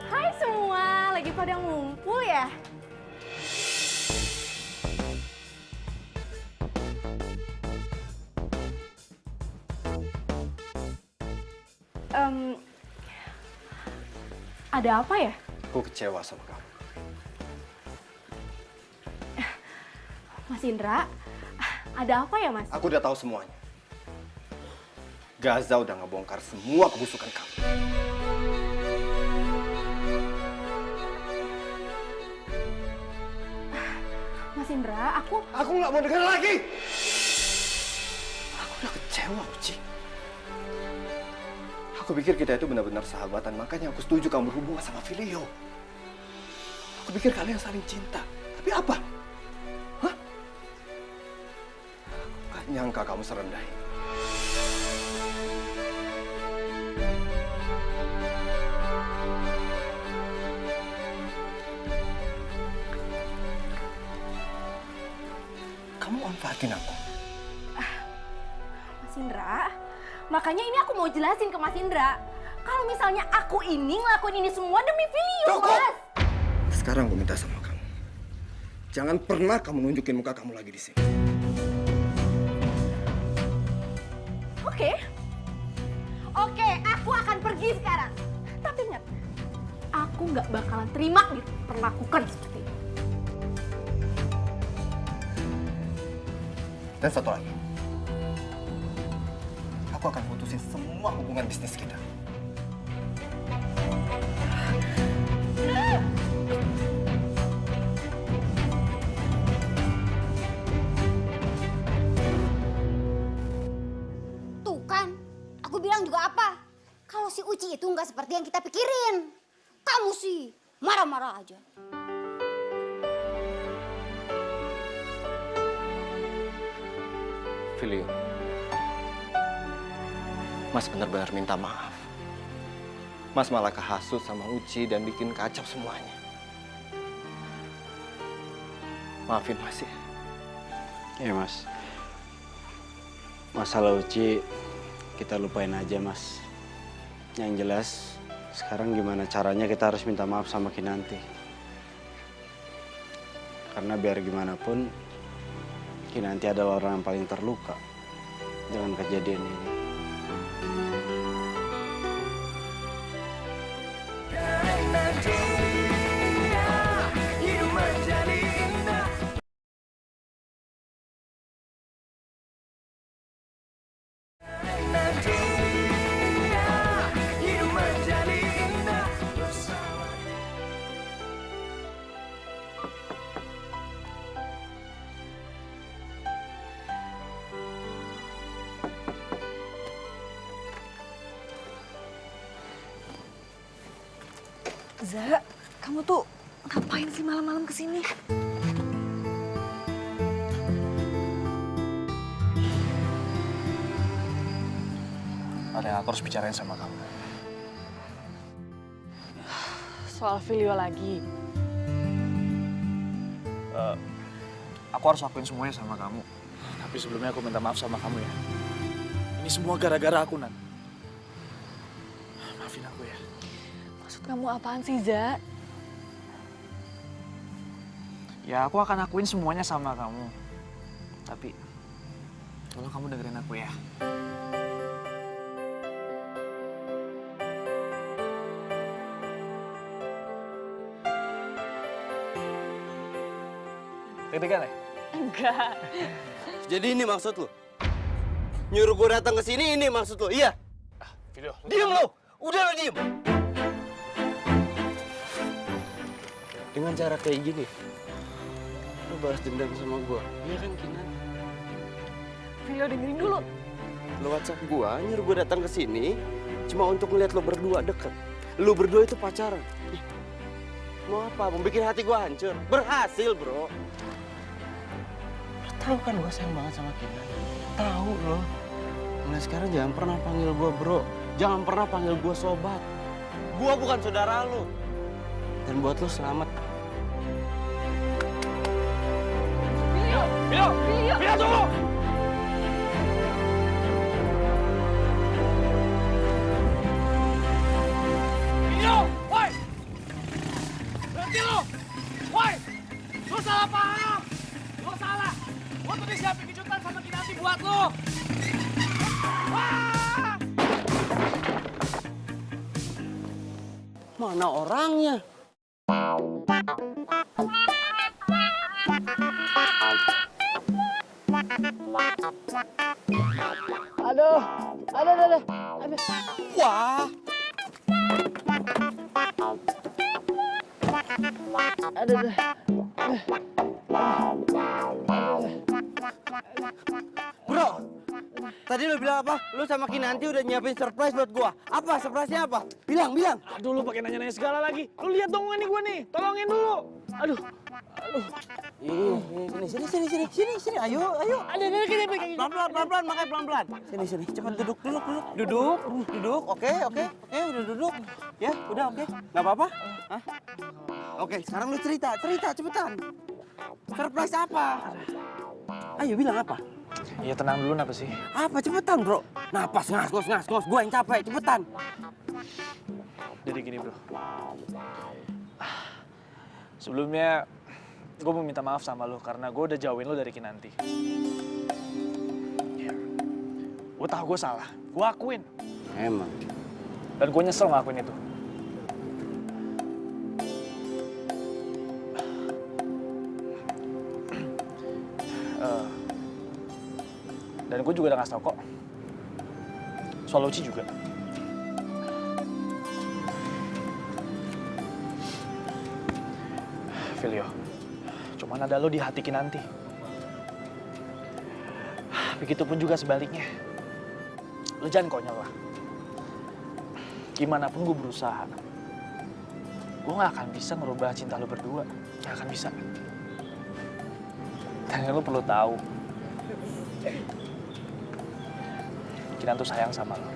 Hai semua, lagi pada ngumpul ya? Ada apa ya? Aku kecewa sama kamu. Mas Indra, ada apa ya Mas? Aku udah tahu semuanya. Gaza udah ngebongkar semua kebusukan kamu. Mas Mas Indra, aku nggak mau dengar lagi. Aku udah kecewa, Uci. Aku pikir kita itu benar-benar sahabatan, makanya aku setuju kamu berhubungan sama Filio. Aku pikir kalian saling cinta. Tapi apa? Hah? Aku gak nyangka kamu serendah ini. Kamu manfaatin aku. Mas Indra, makanya ini aku mau jelasin ke Mas Indra. Kalau misalnya aku ini ngelakuin ini semua demi Filio, Cukup! Mas. Sekarang aku minta sama kamu. Jangan pernah kamu nunjukin muka kamu lagi di sini. Oke. Oke, aku akan pergi sekarang. Tapi ingat, aku nggak bakalan terima diperlakukan seperti ini. Dan satu lagi. Aku akan putusin semua hubungan bisnis kita. Tuh kan, aku bilang juga apa? Kalau si Uci itu nggak seperti yang kita pikirin. Kamu sih marah-marah aja. Filio, Mas benar-benar minta maaf. Mas malah kehasut sama Uci dan bikin kacau semuanya. Maafin Mas ya. Ya Mas, masalah Uci kita lupain aja Mas. Yang jelas sekarang gimana caranya kita harus minta maaf sama Kinanti. Karena biar gimana pun Kinanti adalah orang yang paling terluka dengan kejadian ini. Za, kamu tuh ngapain sih malam-malam kesini? Ada yang aku harus bicarain sama kamu. Soal Filio lagi. Aku harus lakuin semuanya sama kamu. Tapi sebelumnya aku minta maaf sama kamu ya. Ini semua gara-gara aku, Nan. Maafin aku ya. Maksud kamu apaan sih, Za? Ya aku akan lakuin semuanya sama kamu. Tapi tolong kamu dengerin aku ya. Deg-degan ya? Enggak. Jadi ini maksud lu? Nyuruh gue datang ke sini ini maksud lu? Iya? Video. Diem lu! Udah lu diem! Dengan cara kayak gini, lu balas dendam sama gue. Iya kan, Kinan? Filio dengerin dulu. Lu WhatsApp gue, nyuruh gue datang ke sini cuma untuk ngeliat lu berdua deket. Lu berdua itu pacaran. Ih, mau apa? Mau bikin hati gue hancur? Berhasil, bro. Lu tahu kan gue sayang banget sama Kinan? Tahu lo. Mulai sekarang jangan pernah panggil gue bro. Jangan pernah panggil gue sobat. Gue bukan saudara lu. Dan buat lu selamat. Video tunggu! Video, woi! Berhenti lu! Woi! Lu salah paham! Lu salah! Gua tuh disiapin kejutan sama Kinanti buat lu! Wah! Mana orangnya? Aduh. Wah! Aduh. Bro, tadi lu bilang apa? Lu sama Kinanti udah nyiapin surprise buat gua. Apa? Surprise-nya apa? Bilang. Aduh, lu pakai nanya-nanya segala lagi. Lu lihat dong ini gue nih, tolongin dulu. Aduh. Sini. Ayo. Pelan-pelan, makanya pelan-pelan. Sini. Cepat duduk. Duduk. Oke, udah duduk. Ya, udah oke. Nggak apa-apa? Hah? Oke, sekarang lu cerita cepetan. Surprise apa? Ayo bilang apa? Iya, tenang dulu, apa sih? Apa cepetan, Bro? Napas ngos. Gua yang capek, cepetan. Jadi gini, bro. Sebelumnya, gue mau minta maaf sama lo karena gue udah jauhin lo dari Kinanti. Ya. Gue tahu gue salah. Gue akuin. Emang. Dan gue nyesel ngelakuin itu. Dan gue juga udah ngasih tau kok. Soal Uci juga. Filio, cuman ada lo di hati Kinanti. Begitupun juga sebaliknya. Lo jangan konyol lah. Gimana pun gue berusaha, gue gak akan bisa ngerubah cinta lo berdua. Gak akan bisa. Dan lo perlu tahu, Kinan tuh sayang sama lo.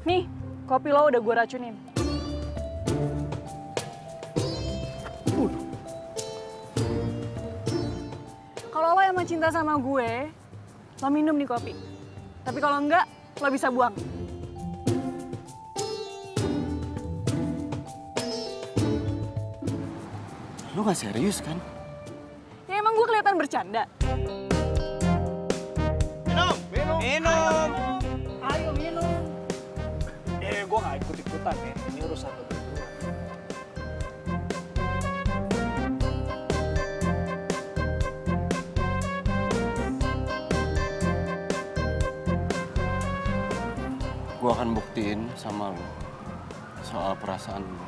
Nih, kopi lo udah gue racunin. Kalau lo emang cinta sama gue, lo minum nih kopi. Tapi kalau enggak, lo bisa buang. Lu gak serius kan? Ya emang gue kelihatan bercanda. Minum! Ayo minum. Gue gak ikut-ikutan ya. Ini urusan lo berdua. Gue akan buktiin sama lu soal perasaan lu.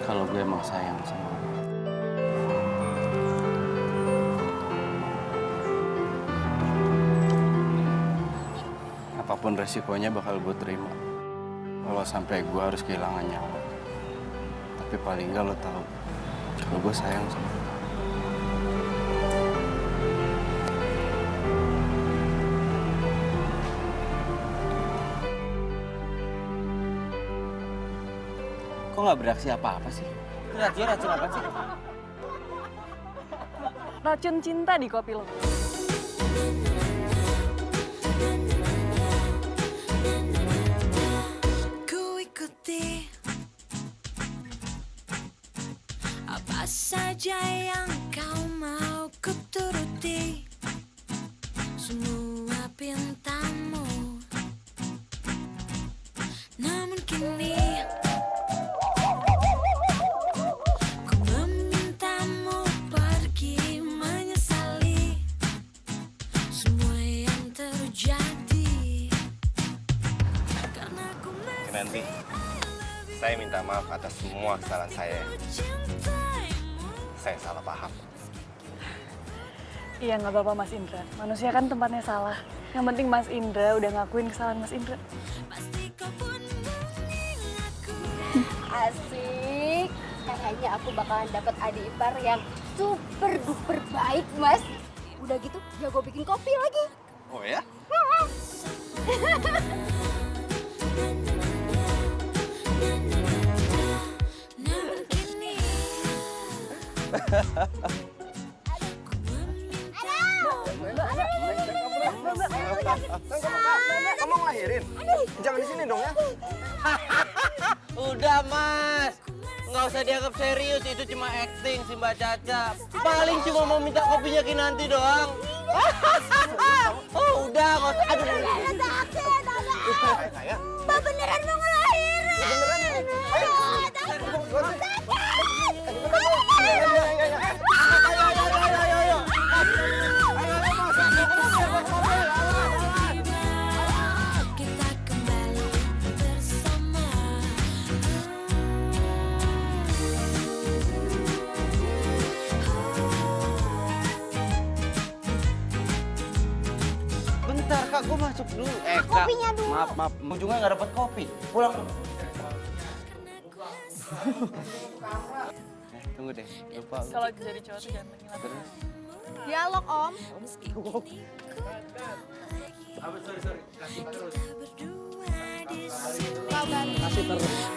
Kalau gue emang sayang sama lu. Apapun resikonya bakal gue terima. Kalau sampai gue harus kehilangan nyawa. Tapi paling nggak lo tahu kalau gue sayang sama lu. Kok nggak bereaksi apa-apa sih? Racun apa sih? Racun cinta di kopi lo. Ku ikuti apa saja yang kau mau, ku turuti semua pintamu. Namun kini ku memintamu pergi, menyesali semua yang terjadi. Karena ku Nanti saya minta maaf atas semua kesalahan saya. Saya salah paham. Iya nggak apa-apa Mas Indra. Manusia kan tempatnya salah. Yang penting Mas Indra udah ngakuin kesalahan Mas Indra. pasti kau pun mengingatku. Asik. Kayaknya aku bakalan dapet adik ipar yang super duper baik, Mas. Udah gitu jago bikin kopi lagi. Oh ya? Namun kini Kamu ngelahirin? Jangan di sini dong ya. Udah mas, nggak usah dianggap serius, itu cuma acting si Mbak Caca. Paling cuma mau minta kopinya Kinanti doang. Oh udah, nggak usah. Aduh. Kak, gue masuk dulu. Kak, kopinya dulu. Maaf. Ujungnya nggak dapet kopi. Pulang dulu. Tunggu deh. Lupa. Kalau jadi cowok tuh jangan menghilang. Terus. Dialog om. Berdua di sini. Sabar. Masih terus.